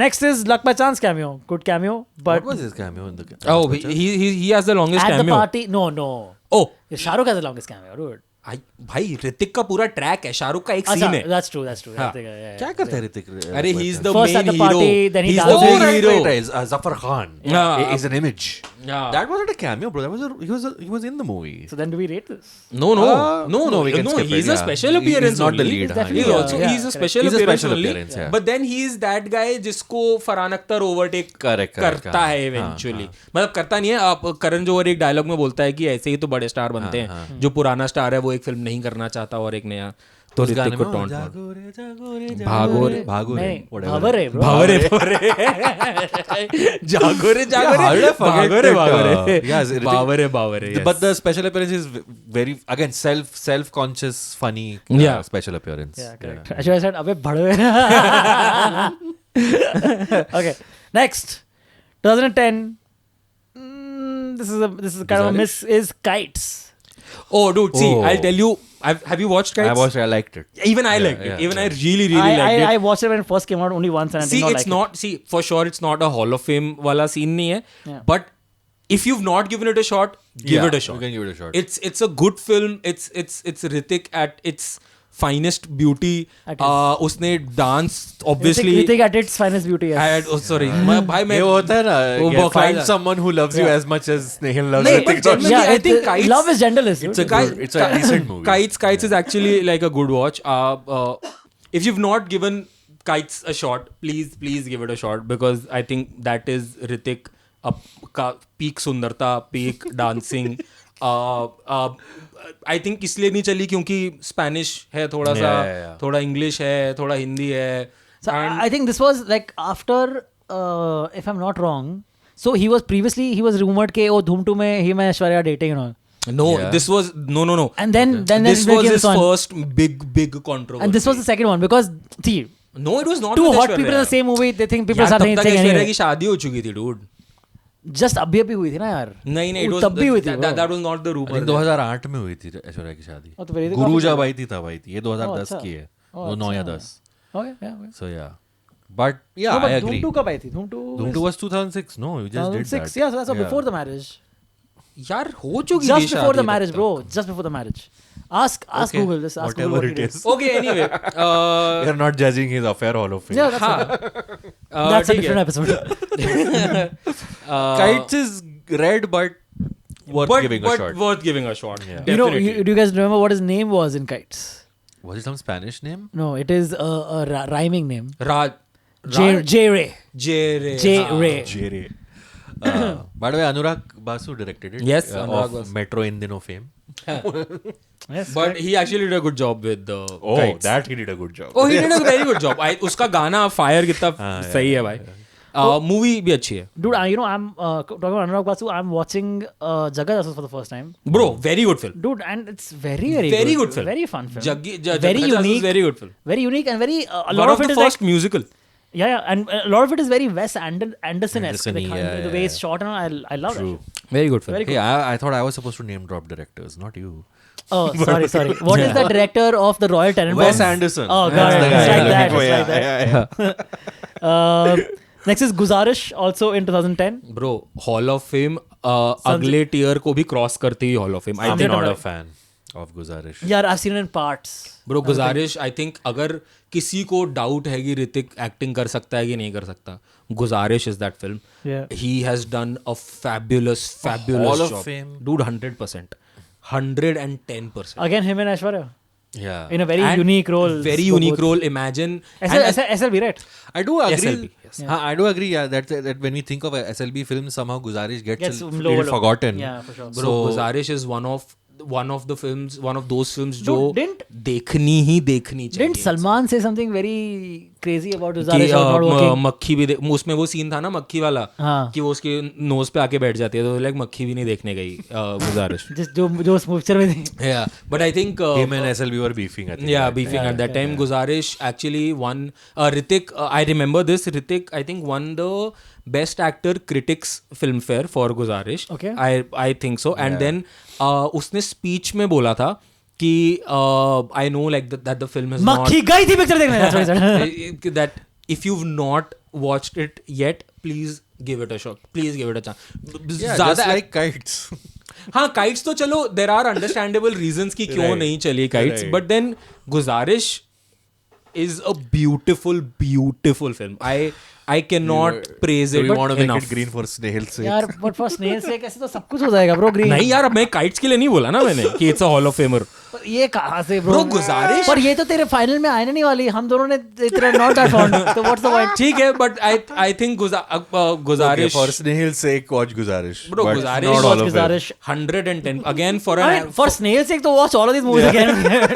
Next is Luck by Chance cameo, good cameo, but What was his cameo in the? Oh, he has the longest at cameo. the party, no. Oh, Shah Rukh has the longest cameo, dude. भाई ऋतिक का पूरा track है, शाहरुख का एक अच्छा, scene है. that's true. हाँ. क्या करता है ऋतिक? अरे he is the First at main the party, hero. then he He's dances. the main hero. Zafar Khan Yeah. is an image. Yeah. That wasn't a cameo, bro. He was in the movie. So then do we rate this? No, we can skip he's it, a yeah. special He's appearance not the only. lead, He's हाँ, definitely He's Yeah, also yeah, he's a correct. special He's a appearance special only. appearance, yeah. But then he is that guy जिसको Farhan Akhtar overtake Correct, करता है eventually. मतलब करता नहीं है. आप करण जौहर एक डायलॉग में बोलता है कि ऐसे ही तो बड़े स्टार बनते हैं. जो पुराना स्टार है वो एक फिल्म नहीं करना चाहता और एक नया. तो उस गाने ऋतिक को में टॉन्ट भागो रे नहीं, whatever. भावर है bro. भागो रे जागो रे Yeah, how did I forget भागो रे that, yes, Hrithik- भागो रे. But the special appearance is very, again, self-conscious, funny Yeah. special appearance. Yeah, correct. Actually, I said, अबे भड़वे. Okay, next, 2010. This is kind of a miss. Is Kites. Oh, dude, see, Oh. I'll tell you. Have you watched Kites? I liked it. Even I liked yeah, it. Even yeah. I really liked it. I watched it when it first came out only once, and I See, did not it's like not. See, for sure, it's not a Hall of Fame wala scene nahi hai. Yeah. But if you've not given it a shot, give Yeah, it a shot. you can give it a shot. It's a good film. It's Hrithik at its finest beauty. At his- उसने dance obviously. Ritik at its finest beauty. Yes. Sorry, भाई मैं ये होता है वो ना, बौखला find जा- someone who loves you as much as Snehal loves नहीं, Hrithik but Roshan. generally- I think Kites- love is genderless. It's a dude. It's a decent movie. Kites is actually like a good watch. If you've not given Kites a shot, please give it a shot, because I think that is Hrithik का peak सुंदरता, peak dancing. I think इसलिए नहीं चली क्योंकि Spanish है थोड़ा सा, थोड़ा इंग्लिश है, थोड़ा हिंदी है. So I think this was like after, if I'm not wrong, so he was rumored के oh Dhoom 2 में he and Aishwarya dating and all. No, Yeah. this was no. And then This it was became his this one. first big controversy. And this was the second one because see, No, it was not. two with hot Aishwarya. people in the same movie, they think people यार, start तब तक saying Aishwarya anyway. की शादी हो चुकी थी, dude. Just अभी हुई थी ना यार. नहीं, it was तब भी हुई थी. that was not the I rumor. think 2008 में हुई थी ऐश्वर्या की शादी. तो फिर ये तो गुरु काफी- जब आई थी तब आई थी. ये 2010 अच्छा. की है. 9 या 10. Okay, yeah. So yeah. But yeah, No, but I Dhoom agree. 2 कब आई थी? Dhoom 2 Dhoom 2 was 2006. No, you just did 2006. that. Yeah, so that's before the marriage. यार हो चुकी थी Just before the शादी marriage, तब bro. Just before the marriage. Ask Okay. Google this. Ask Whatever Google what it he is. did. Okay, anyway. You're not judging his affair Hall of Fame. Yeah, that's हाँ. fine. That's a ठीक है. different episode. Kites is red, but worth giving a shot. Worth giving a shot. Yeah. You know, Definitely. do you guys remember what his name was in Kites? Was it some Spanish name? No, it is a rhyming name. J Ray. J. Ray. Jere. By the way, Anurag Basu directed it. Yes, Anurag of Basu. Metro in Dino fame. Yes. But he actually did a good job with the Oh, Kites. that he did a good job. Oh, he did a very good job. उसका गाना fire कितना हाँ, सही है भाई. Movie भी अच्छी है. Dude, you know, I'm talking about Anurag Basu. I'm watching Jagat Jasus for the first time. Bro, very good film. Dude, and it's very good film. Very fun film. Very very unique. Very good film. Very unique and very a One lot of of it the is first like musical. yeah, and a lot of it is very Wes Anderson-esque. Anderson-y, Like, yeah, the way yeah. it's shot and all, I love True. that. Very good film. Very Hey, I thought I was supposed to name drop directors, not you. Oh, sorry. What is the director of the Royal Tenenbaums? Wes Anderson. Oh, That's God. the It's guy like I'm that. looking It's for. like that. Next is Guzarish, also in 2010. Bro, Hall of Fame अगले tier को भी cross करती हुई Hall of Fame. I I'm think. not a fan of Guzarish. Yeah, I've seen it in parts. Bro, गुजारिश I think अगर किसी को doubt है कि ऋतिक एक्टिंग कर सकता है कि नहीं कर सकता, गुजारिश is that film. Yeah. He has done a fabulous Hall of job. Fame. Dude, 100%. 110%. Again, him and Aishwarya. Yeah. In a very And unique role. Very for unique both. role. Imagine. SLB, right? I do agree. SLB, yes. I do agree. Yeah, that when we think of a SLB film, somehow Guzarish gets Gets a lower. little forgotten. Yeah, for sure. Bro, Guzarish is one of the films, one of those films जो didn't- देखनी ही देखनी चाहिए. Didn't Salman say something very crazy about कि Guzarish or not working? मक्खी भी उसमें वो scene था ना मक्खी वाला, हाँ. कि वो उसके नोज पे आके बैठ जाती है, तो लाइक मक्खी भी नहीं देखने गई गुजारिश. जो उस पिक्चर में थी. Yeah, but I think Him and SLB were beefing. I think. yeah, beefing at that time. Guzarish actually won. Hrithik, I remember this. Hrithik, I think, won the Best Actor Critics Filmfare for Guzarish. Okay. I think so. And then उसने speech में बोला था कि I know like that the film is not. मक्खी गई थी picture देखने. That's what he said. that if you've not watched it yet, please give it a shot. Please give it a chance. Yeah, ज़्यादा just like Kites. हाँ, Kites तो चलो there are understandable reasons कि क्यों नहीं चली Kites, Right. but then Guzarish is a beautiful film. I cannot praise Do it we want to make enough. it green for Snail's sake? यार but for snail से कैसे तो सब कुछ हो जाएगा bro green. नहीं यार, अब मैं Kites के लिए नहीं बोला ना मैंने कि it's a Hall of Famer. पर ये कहाँ से bro? Bro, Guzarish? पर ये तो तेरे फाइनल में आने नहीं वाली. हम दोनों ने तेरा not that fond. तो what's the point? ठीक है, but I think Okay, Guzarish. for Snail's sake, watch Guzarish. Bro, but Guzarish not was all of it. Guzarish. 110 again for I an mean, for snail sake तो watch all of these movies again.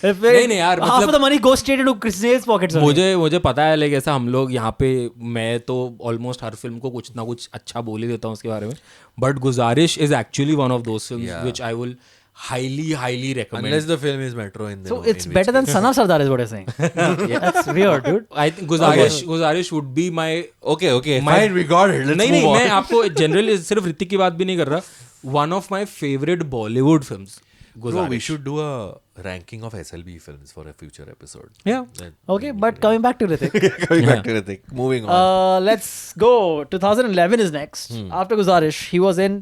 नहीं यार, half मतलब of the money goes straight into snail's pockets. only. मुझे पता है, like ऐसा हम लोग यहाँ पे, मैं तो ऑलमोस्ट हर फिल्म को कुछ ना कुछ अच्छा बोल ही देता हूँ उसके बारे में, बट गुजारिश is actually one of those films Yeah. Which I will highly recommend. Unless the film is Metro in So it's better than Son of Sardar is what I'm saying. That's weird, dude. I think Guzarish would be my Okay, My- fine, we got it. Let's नहीं move on. मैं आपको generally सिर्फ ऋतिक की बात भी नहीं कर रहा, one of my favourite Bollywood films Bro, we गुजारिश. should do a ranking of SLB films for a future episode. Yeah. Then- Okay, but coming back to Hrithik. Coming back to Hrithik. Moving on. Let's go. 2011 is next. After Guzarish, he was in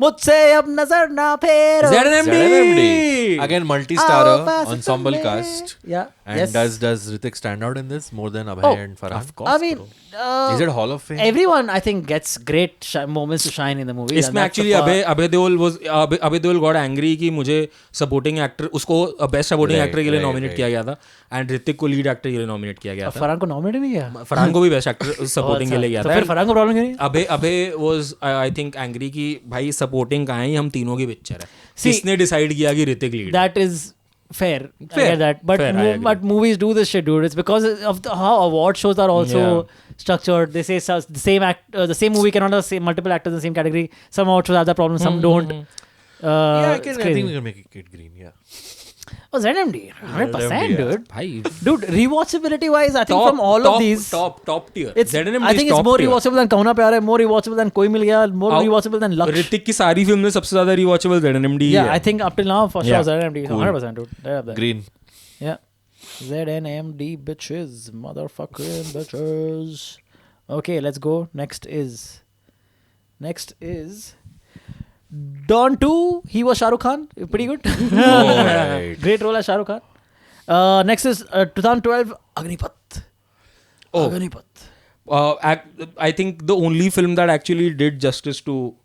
मुझसे अब नजर ना फेरो. ZNMD. Again, multi-starrer I'll pass it ensemble to me. cast. Yeah. And Yes. does Hrithik stand out in this more than Abhay and Farhan? Of course. I mean, Is it Hall of Fame? everyone I think gets great moments to shine in the movie. इसमें actually Abhay Deol got angry कि मुझे supporting actor उसको best supporting Right, actor के लिए right, nominate right. किया गया था and Hrithik को लीड एक्टर के लिए नॉमिनेट किया गया था. फरहान को नॉमिनेट नहीं किया. फरहान को भी बेस्ट एक्टर सपोर्टिंग के लिए गया तो था. फिर फरहान को प्रॉब्लम क्यों नहीं? अबे वाज आई थिंक एंग्री कि भाई सपोर्टिंग कहाँ है, हम तीनों की पिक्चर है. See, किसने डिसाइड किया कि Hrithik lead? That is fair. I Fair. get that. But Fair, I agree. but movies do this shit, dude. It's because of how award shows are also structured. They say the same movie cannot have multiple actors in the same category. Some award shows have that problem, some don't. I it's think crazy. we can make it green. Yeah. Oh, ZMD, 100%, yeah. dude. भाई Dude, rewatchability wise, I think from all of these, top tier. it's. I think it's more rewatchable than Kauna Pyar Hai, more rewatchable than Koi Mil Gaya, more rewatchable than Laksh. Hrithik की सारी film में सबसे ज्यादा रिवॉचेबल ZNMD Yeah, है. I think up till now for sure Yeah. ZNMD, 100%, dude. They're up there. Green. Yeah. ZNMD bitches. Motherfucking bitches. Okay, let's go. Next is Don 2. He was Shah Rukh Khan. Pretty good. Right. Great role as Shah Rukh Khan. Next is 2012 Agnipath. Oh. Agnipath. I think the only film that actually did justice to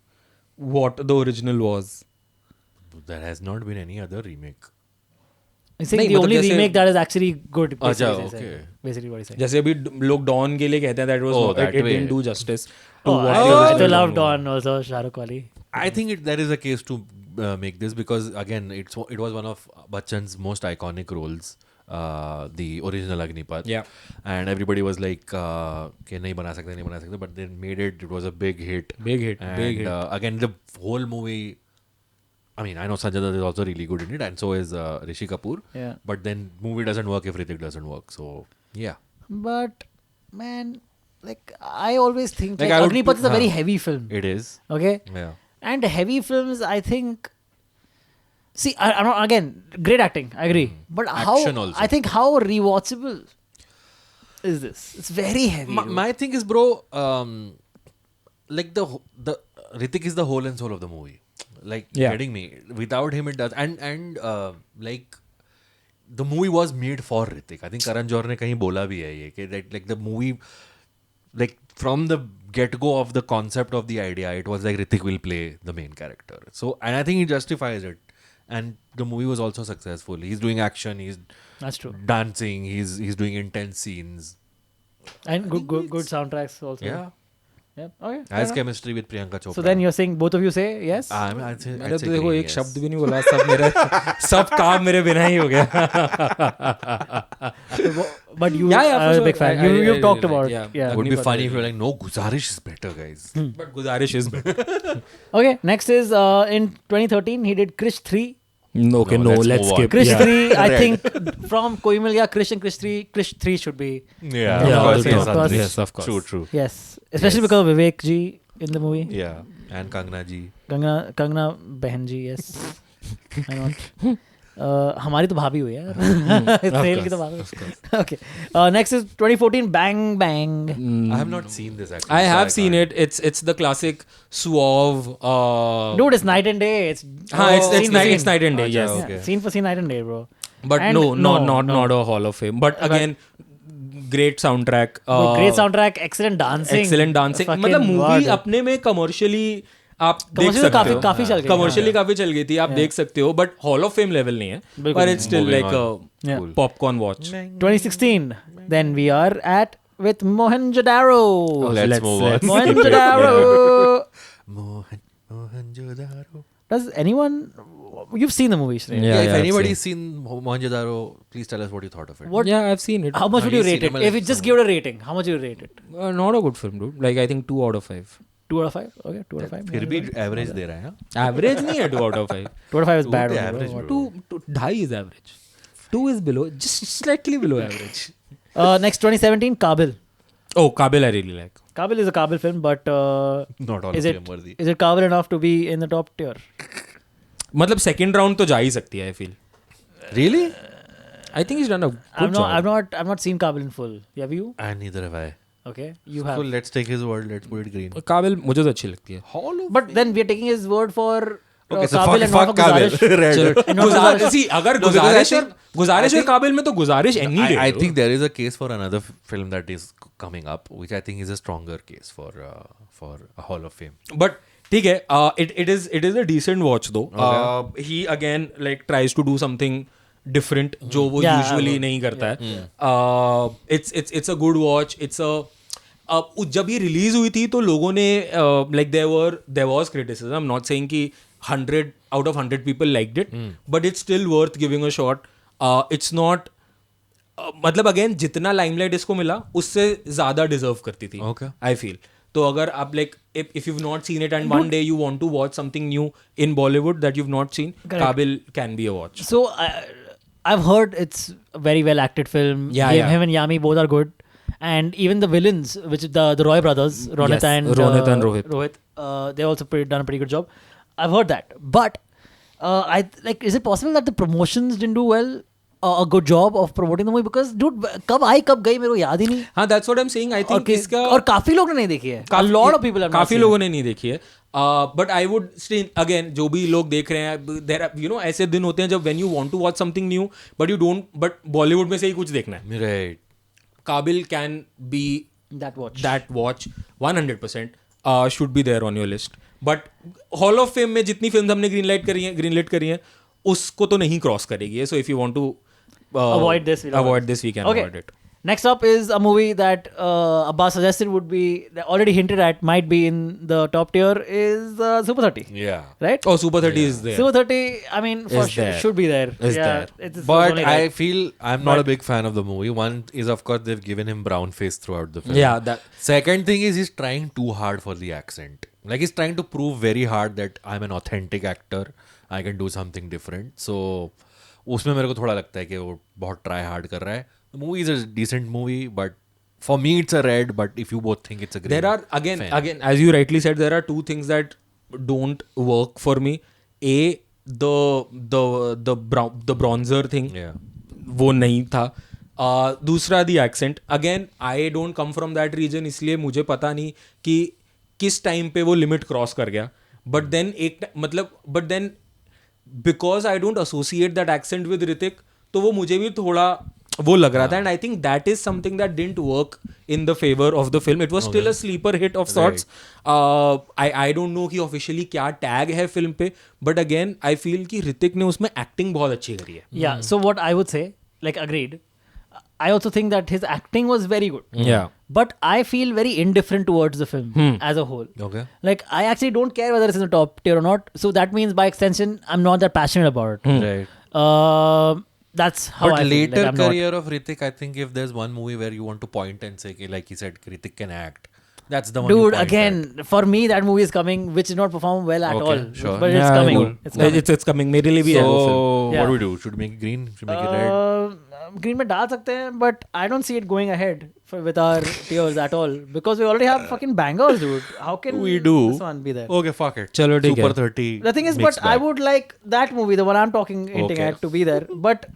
what the original was. There has not been any other remake. I think नहीं, the मतलब only जैसे- remake that is actually good. अच्छा, basically, he's saying. okay. Basically what he's saying. जैसे अभी लोग don के लिए कहते हैं that was Oh, not, that it way. didn't do justice to Oh, what I the still original love Dawn Don also, Shah Rukh Wali. I think there is a case to make this because again it was one of Bachchan's most iconic roles, the original Agnipath. Yeah. And everybody was like, "Okay, नहीं बना सकते," but they made it. It was a big hit. Big hit, And, big hit. Again, the whole movie. I mean, I know Sanjay Dutt is also really good in it, and so is Rishi Kapoor. Yeah. But then movie doesn't work if Hrithik doesn't work. So yeah. But man, like I always think Like, like, I would- Agnipath is a very हाँ. heavy film. It is. Okay, Yeah. and heavy films, I think. See, I'm not again great acting. I agree, but how? Action also. I think how rewatchable is this? It's very heavy. dude. My thing is, bro, like the Hrithik is the whole and soul of the movie. Like, Yeah. getting me? Without him, it does. And like, the movie was made for Hrithik. I think Karan Johar ने कहीं बोला भी है ये कि that like the movie, like from the get-go of the concept of the idea, it was like Hrithik will play the main character. So, and I think he justifies it. And the movie was also successful. He's doing action. He's That's true. dancing. He's doing intense scenes. And good soundtracks also. Yeah. Yep. Okay. fair Has enough. chemistry with Priyanka Chopra. So then you're saying both of you say yes. I mean, I'd say मैंने तो देखो green, एक yes. शब्द भी नहीं बोला, सब काम मेरे बिना ही हो गया. But you Yeah, are for a big sure. fan. I You've really talked like, about yeah. yeah. It would be Agnipath funny if is you're like, no, Guzarish is better, guys. But गुजारिश is better. Okay, next is in 2013 he did Krish 3. Okay, No, let's let's move skip. Krish Yeah. 3, I think from Koi Mil Gaya, Krish and Krish 3 should be. Yeah, Yeah, of course, of yes, course. Andrew. Yes, of course. True, true. Yes, especially because of Vivek ji in the movie. Yeah, and Kangna ji. Kangna Behan ji, yes. Why not? हमारी तो भाभी हुई यार. Cell की तो भाभी. Okay. Next is 2014 Bang Bang. I have not seen this actually. I so have seen can't- it. It's the classic suave. Dude, it's night and day. It's it's scene for scene. night and day. Acha, Yes, okay. Yeah, scene for scene, night and day, bro. but And not a Hall of Fame. But again, great soundtrack. Great soundtrack, excellent dancing. Excellent dancing. Fucking मतलब movie what? अपने में commercially आप देख Commercially सकते काफी- हो. काफी चल गई, कमर्शियली काफी चल गई थी, आप देख सकते हो. But hall of fame level नहीं है. बिल्कुल पर नहीं. It's still Moving like Yeah. Cool. Popcorn watch. 2016. Then we are at with Mohenjo-daro. Let's move on. Mohenjo-daro. Mohenjo-daro. Does anyone? You've seen the movie, Shrey. Yeah, if I've anybody's seen Mohenjo-daro, please tell us what you thought of it. What? Yeah, I've seen it. How much would you He's rate seen it? it, If you just give it a rating, how much would you rate it? Not a good film, dude. Like I think 2 out of 5. 2 out of 5. Okay, 2 out of 5. फिर भी average दे रहा है हाँ? Average नहीं है 2 out of 5. 2 out of 5 is Two bad. to only, average, bro. bro. 2.5 is average. 2 is below, just slightly below average. Next 2017 Kabil. Oh, Kabil I really like. Kabil is a Kabil film, but Not all is of it them worthy. is it Kabil enough to be in the top tier? मतलब second round तो जा ही सकती है, I feel. Really? I think he's done a good job. I've not seen Kabil in full. Have you? And neither have I. Okay, you So have. let's take his word. Let's put it green. काबिल मुझे तो अच्छी लगती है. But then we are taking his word for Okay, so Kabil and not for fuck Kabil. Guzarish. Red. And not for Guzarish. See, अगर No, because गुजारिश और काबिल में तो गुजारिश any day. I think there is a case for another film that is coming up, which I think is a stronger case for a Hall of Fame. But ठीक है, it is a decent watch though. He again like tries to do something different जो वो Yeah, usually नहीं करता है. It's a good watch. It's a जब ये release हुई थी तो लोगों ने like there was criticism. I'm not saying कि 100 out of 100 people liked it, but it's still worth giving a shot. It's not मतलब अगेन जितना लाइमलाइट इसको मिला उससे ज्यादा डिजर्व करती थी. Okay. I feel. तो अगर आप like if you've not seen it and one day you want to watch something new in Bollywood that you've not seen, Kabil can be a watch. So I've heard it's a very well acted film. Yeah, yeah. Him and Yami both are good, and even the villains, which the Roy brothers, Ronit Yes, and Ronit and Rohit. they also done a pretty good job. I've heard that, but I like. Is it possible that the promotions didn't do well? A good job of promoting the movie, because dude कब आई कब गई मेरे को याद ही नहीं. हाँ, that's what I'm saying. I think इसका और काफी लोग ने नहीं देखी है. A lot of people have not काफी seen लोगों ने नहीं देखी है. But I would still again जो भी लोग देख रहे हैं, there are, you know, ऐसे दिन होते हैं जब when you want to watch something new but you don't, but Bollywood में से ही कुछ देखना है. Right. Kabil can be that watch. that watch 100% should be there on your list. But Hall of Fame में जितनी फिल्म हमने greenlight करी हैं उसको तो नहीं क्रॉस करेगी. So if you want to avoid this. we can avoid it. Next up is a movie that Abbas suggested would be already hinted at, might be in the top tier, is Super 30. Yeah. Right? Oh, Super 30 is there. Super 30, I mean, for Is sure, there. should be there. Is there. It's But only I right. feel I'm not a big fan of the movie. One is, of course, they've given him brown face throughout the film. Yeah, that. Second thing is he's trying too hard for the accent. Like he's trying to prove very hard that I'm an authentic actor. I can do something different. So उसमें मेरे को थोड़ा लगता है कि वो बहुत try hard कर रहा है. The movie is a decent movie, but for me it's a red. But if you both think it's a green, There are again as you rightly said, there are two things that don't work for me. The bronzer thing. Yeah. वो नहीं था. दूसरा the accent. Again, I don't come from that region, इसलिए मुझे पता नहीं कि किस टाइम पे वो लिमिट क्रॉस कर गया. But then because I don't associate that accent with Hrithik, तो वो मुझे भी थोड़ा वो लग रहा था. And I think that is something that didn't work in the favor of the film. It was still a sleeper hit of sorts. I don't know कि officially क्या tag है film पे, but again I feel कि ऋतिक ने उसमें acting बहुत अच्छी करी है. Yeah, so what I would say, like, agreed. I also think that his acting was very good. Yeah. But I feel very indifferent towards the film as a whole. Okay. Like, I actually don't care whether it's in the top tier or not. So that means, by extension, I'm not that passionate about it. Right. That's how But I feel. later Like, I'm not. career of Hrithik, I think if there's one movie where you want to point and say, like he said, Hrithik can act. That's the one. you Dude, point again, at. for me, that movie is coming, which did not perform well at Okay, all. sure. But it's coming. cool. It's coming. It's coming. मेरे लिए भी है वो film. So Yeah. what do we do? Should we make it green? Should we make it red? Green में डाल सकते हैं, but I don't see it going ahead with our tiers at all, because we already have fucking bangers, dude. How can We do. this one be there? Okay, fuck it. चलो ठीक है. Super 30. The thing is, mixed but I bag. would like that movie, the one I'm hinting Okay. at, to be there. But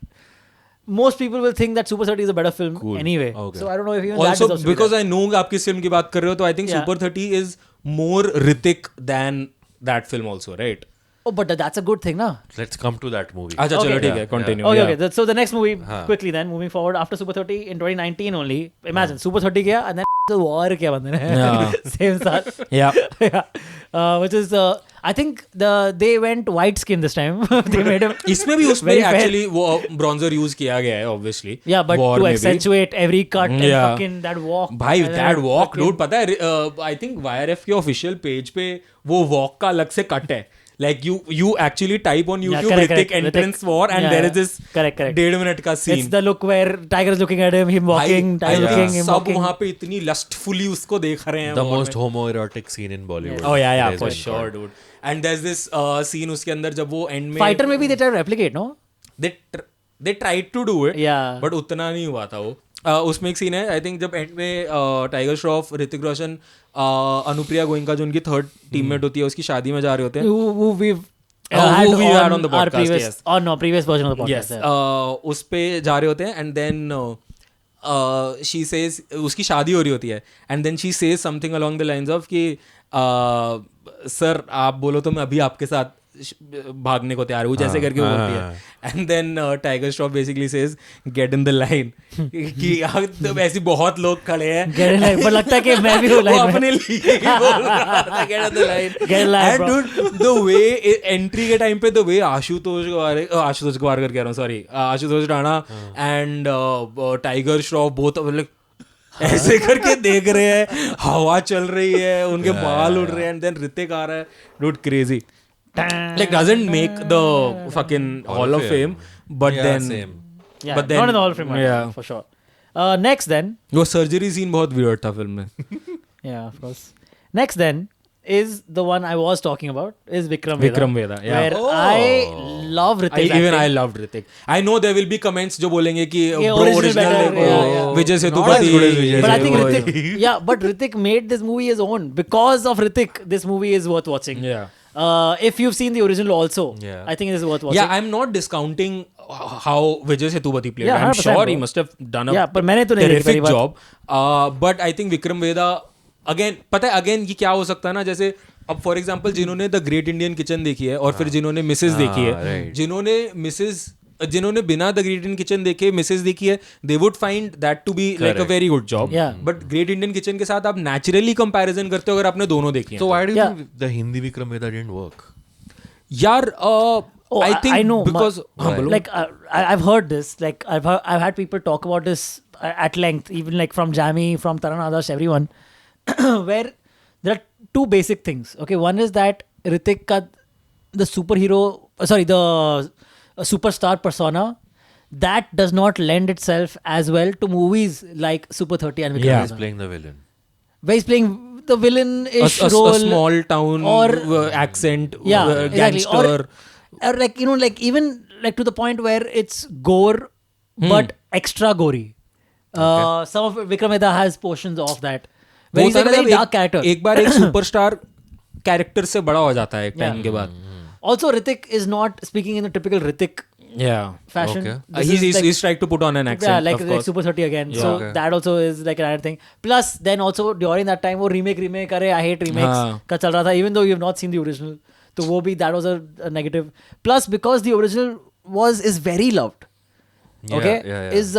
most people will think that Super 30 is a better film Cool. anyway. Okay. So I don't know if even Also, that deserves to be because there. I know आप किस film की बात कर रहे हो, तो I think Yeah. Super 30 is more Hrithik than that film also, right? Oh, but that's a good thing, na? Let's come to that movie. अच्छा Okay. चलो ठीक Yeah, है, continue. Okay, yeah. okay. So the next movie, हाँ. quickly then, moving forward, after Super 30 in 2019 only, imagine, Super 30 गया and then the war किया बंदे ने. Yeah. Same साल. Yeah. Yeah. Which is, I think they went white skin this time. They made him. इसमें भी उसमें Very fair. actually वो bronzer use किया गया है obviously. Yeah, but War to में भी. accentuate every cut and Yeah. fucking that walk. भाई and that then walk fucking- dude, पता है I think YRF के official page पे वो walk का अलग से cut है. Like you actually type on YouTube correct, Hrithik correct. entrance Hrithik. war and Yeah, there is this correct. 1.5 minute का It's scene. the look where Tiger is looking at him walking, भाई, Tiger I looking, think him सब walking. वहाँ पे इतनी lustfully उसको देख रहे हैं The war most में. homoerotic scene in Bollywood. Oh yeah, It is for one sure, called. dude. And there's this scene उसके अंदर जब वो end में Fighter में भी they try to replicate, no? they tried to do it, Yeah. but उतना नहीं हुआ था वो. उसमें एक सीन है आई थिंक जब एंड में टाइगर श्रॉफ, ऋतिक रोशन, अनुप्रिया गोइंका जो उनकी थर्ड टीममेट होती है उसकी शादी में जा रहे होते हैं. Who we've who we had on the our podcast, previous, yes. Oh no, previous version of the podcast. Yes, उस पे जा रहे होते हैं एंड देन शी सेज उसकी शादी हो रही होती है and then she says something along the lines of कि सर आप बोलो तो मैं अभी आपके साथ भागने को तैयार हूँ जैसे करके वो बोलती है and then Tiger Shroff basically says get in the line कि तो ऐसे बहुत लोग खड़े हैं Get in line, पर लगता है कि मैं भी हूँ वो line में। अपने लिए ही बोल रहा था gate in the line Get in line, and bro. Dude the way entry के टाइम पे द वे आशुतोष गवारकर कह रहा हूँ sorry Ashutosh Rana and tiger Shroff both like ऐसे करके देख रहे हैं हवा चल रही है उनके बाल उड़ रहे हैं एंड देन ऋतिक आ रहा है dude crazy like doesn't make the fucking Hall of Fame but Yeah, then same. Yeah, but then not in the Hall of Fame, yeah for sure. Next then, वो सर्जरी सीन बहुत weird था film में yeah, of course. Next then is the one I was talking about is Vikram Vedha. Vikram Vedha, yeah. Where Oh. I love Hrithik. even I acting. loved Hrithik I know there will be comments जो बोलेंगे कि Yeah, bro original original better, yeah, yeah. Vijay Not as Sethupathi good as Vijay But I think Sethupathi. Hrithik, yeah, but Hrithik made this movie his own. Because of Hrithik, this movie is worth watching. yeah If you've seen the original also, Yeah. I think it is worth watching. yeah I'm not discounting how Vijay Sethupathi played Yeah, I'm 100%, sure bro. he must have done a Yeah, पर मैंने तो नहीं देखी terrific पहली बार। job but I think Vikram Vedha again पता है again ये क्या हो सकता है ना जैसे अब फॉर एग्जांपल जिन्होंने द ग्रेट इंडियन किचन देखी है और फिर जिन्होंने मिसेस देखी है right. जिन्होंने बिना द ग्रेट इंडियन किचन देखे मिसेस देखी है they would find that to be like a Correct. Very good job Yeah. But great Indian kitchen के साथ आप नेचुरली कंपैरिजन करते हो अगर आपने दोनों देखी So हैं why do you Yeah. think the Hindi Vikram Vedha didn't work? यार Oh, I think I know. because हाँ, Right. बोलो। Like I've heard this. Like I've had people talk about this at length, even like from Jamie, from Taran Adarsh, everyone, where there are two basic things. Okay, one is that Hrithik ka the superhero, the superstar persona that does not lend itself as well to movies like Super 30 and Vikram Yeah. He's Vedha. playing the villain. Where he's playing the villain-ish a role, small town or accent yeah, exactly. gangster Or like like even like to the point where it's gore but extra gory. Some of Vikram Vedha has portions of that where वो he's a होता है very मतलब dark character. एक बार एक superstar character से बड़ा हो जाता है एक टाइम के बाद Also, Hrithik is not speaking in the typical Hrithik yeah fashion. Okay. This is like- he's trying to put on an accent yeah, like of course Super 30 again. Yeah. So Okay. that also is like another thing. Plus, then also during that time, वो remake करे, I hate remakes हाँ. का चल रहा था, even though you have not seen the original. तो वो भी that was a negative. Plus, because the original is very loved. Yeah, Okay, yeah. is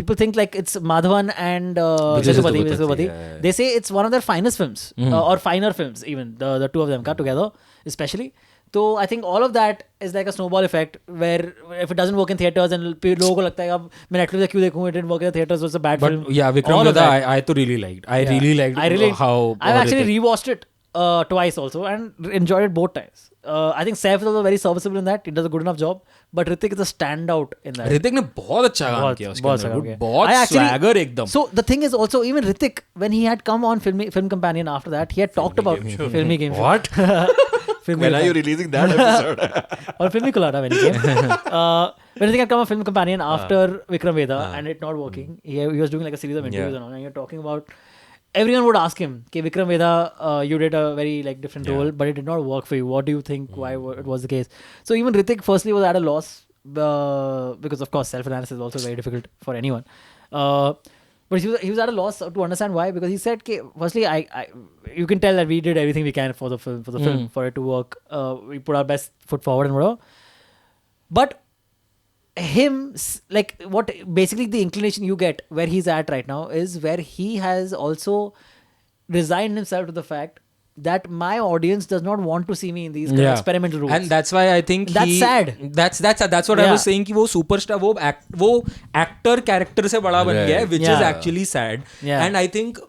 people think like it's Madhavan and Vijay Sethupathi, Sethupathi, Sethupathi. yeah. They say it's one of their finest films or finer films, even the two of them cut together, especially. So I think all of that is like a snowball effect where if it doesn't work in theaters and लोगों को लगता है अब मैं Netflix पे क्यों देखूं, it didn't work in the theaters, so it's a bad but film. yeah Vikram All of Vedha that. I to really liked I Yeah. really liked I really, how I've actually Hrithik- rewatched it twice also and enjoyed it both times. I think Saif is also very serviceable in that. He does a good enough job, but Hrithik is a standout in that. Hrithik ने बहुत अच्छा काम बहुत- किया उसके बहुत अंदर अच्छा dude. किया। बहुत I actually- swagger एकदम So the thing is also even Hrithik when he had come on Film Companion after that, he had talked about Filmy Game Show. What? Filmy When are you Companion. releasing that episode? Or Filmy Colada when he came. When Hrithik had come on Film Companion after Vikram Vedha and it not working, he was doing like a series of interviews Yeah. and all, and you're talking about. Everyone would ask him, "Okay, Vikram Vedha, you did a very like different role, but it did not work for you. What do you think? Why it was the case?" So even Hrithik firstly was at a loss because of course self-analysis is also very difficult for anyone. But he was at a loss to understand why, because he said, "Okay, firstly, you can tell that we did everything we can for the film for it to work. We put our best foot forward and whatever. But like what basically the inclination you get where he's at right now is where he has also resigned himself to the fact that my audience does not want to see me in these kind of experimental roles. and that's why I think That's sad. that's what I Yeah. was saying कि वो superstar वो actor character से बड़ा बन गया है which is Yeah. actually sad Yeah. and I think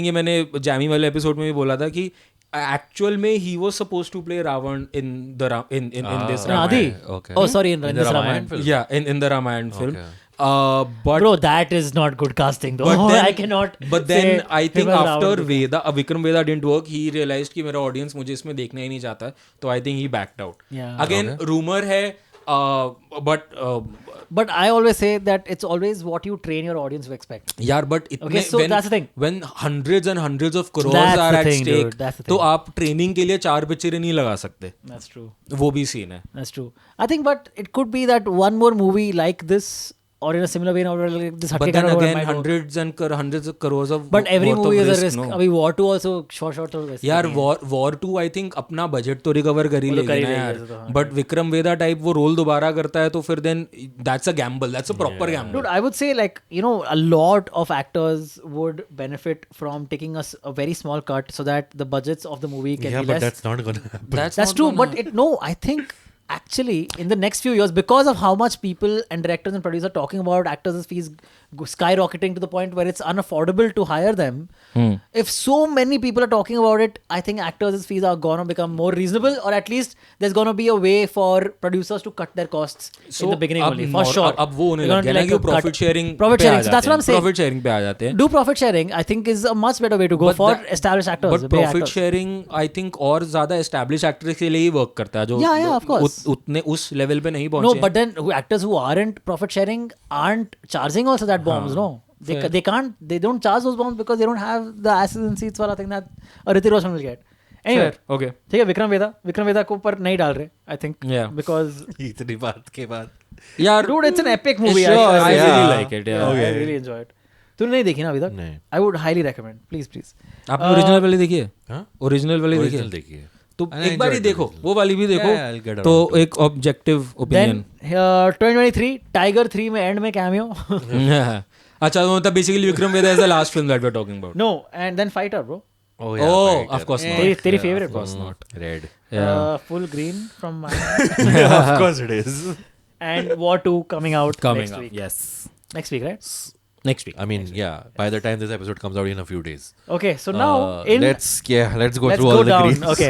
ये मैंने जामी वाले एपिसोड में भी बोला था कि actual में he was supposed to play Ravan in this In Adi? Okay. Oh, sorry, in the this Ramayan Ramayan. film. yeah in the Ramayan film Okay. but Bro, that is not good casting though. But then, I cannot. But then say I think him as after Ravan. Veda, Vikram Veda didn't work. He realized कि मेरा audience मुझे इसमें देखना ही नहीं चाहता है. तो I think he backed out. Yeah. Again, rumor है, but But I always say that it's always what you train your audience to expect. यार but इतने Okay, so that's the thing. when hundreds and hundreds of crores That's are the at thing, stake, dude. That's the तो thing. आप training के लिए 4 पिक्चरें नहीं लगा सकते. That's true. वो भी सीन है. That's true. I think, but it could be that one more movie like this or in a similar vein, or like this But Hatke then kind of again, might work. hundreds of crores of But every worth movie of is a risk. no? अभी War 2 also short तो वैसे यार नहीं है। War 2 I think अपना budget तो recover कर ही वो तो कर लेगी ही ना लेगी, यार तो हाँ। बट विक्रम वेदा टाइप वो रोल दोबारा करता है तो फिर then that's a gamble that's a proper gamble Dude, I would say like, you know, a lot of actors would benefit from taking a very small cut so that the budgets of the movie can Yeah, be but less. that's not gonna happen. That's true, but I think actually in the next few years, because of how much people and directors and producers are talking about actors' fees skyrocketing to the point where it's unaffordable to hire them, if so many people are talking about it, I think actors' fees are gonna become more reasonable, or at least there's gonna be a way for producers to cut their costs in the beginning अब only, for sure. अब वो होने They're लग gonna गया ना like कि a profit cut. Sharing Profit sharing. So that's what I'm saying. Profit sharing पे आ जाते हैं Do profit sharing, I think, is a much better way to go But for that- established actors. But big profit actors. Sharing I think और ज्यादा establish actors के लिए ही work करता है जो Yeah, of course. उतने उस लेवल पे नहीं No, पहुंचे but then actors who aren't profit sharing aren't charging also that bombs. No, they can't. They don't charge those bombs because they don't have the asses and seats वाला thing that a Hrithik Roshan will get. Anyway, okay ठीक है विक्रम वेदा को पर नहीं डाल रहे I think Yeah. because इतनी बात के बाद यार dude it's an epic movie. Sure, I I really like it, yeah. I really enjoy it. तूने नहीं देखी ना अभी तक? नहीं। I would highly recommend. Please. आपने ओरिजिनल वाली देखी है हाँ? ओरिजिनल वाली देखी Original है देखिए तो And I एक बार ही enjoyed the देखो original. वो वाली भी Yeah, I'll get देखो around तो to it. एक ऑब्जेक्टिव Then ओपिनियन 2023 Tiger 3 में end में cameo. अच्छा तो मतलब basically Vikram Vedha is the last film that we are talking about No, and then Fighter, bro. Oh Oh, of course not. तेरी favorite Of course bro. not. Red. Full green from my Of course it is. and War 2 coming out Coming next up. week. Yes. Next week, right? Next week. I mean, yeah. By the time this episode comes out in a few days, Okay, so now let's go let's through go all the down. greens. Okay,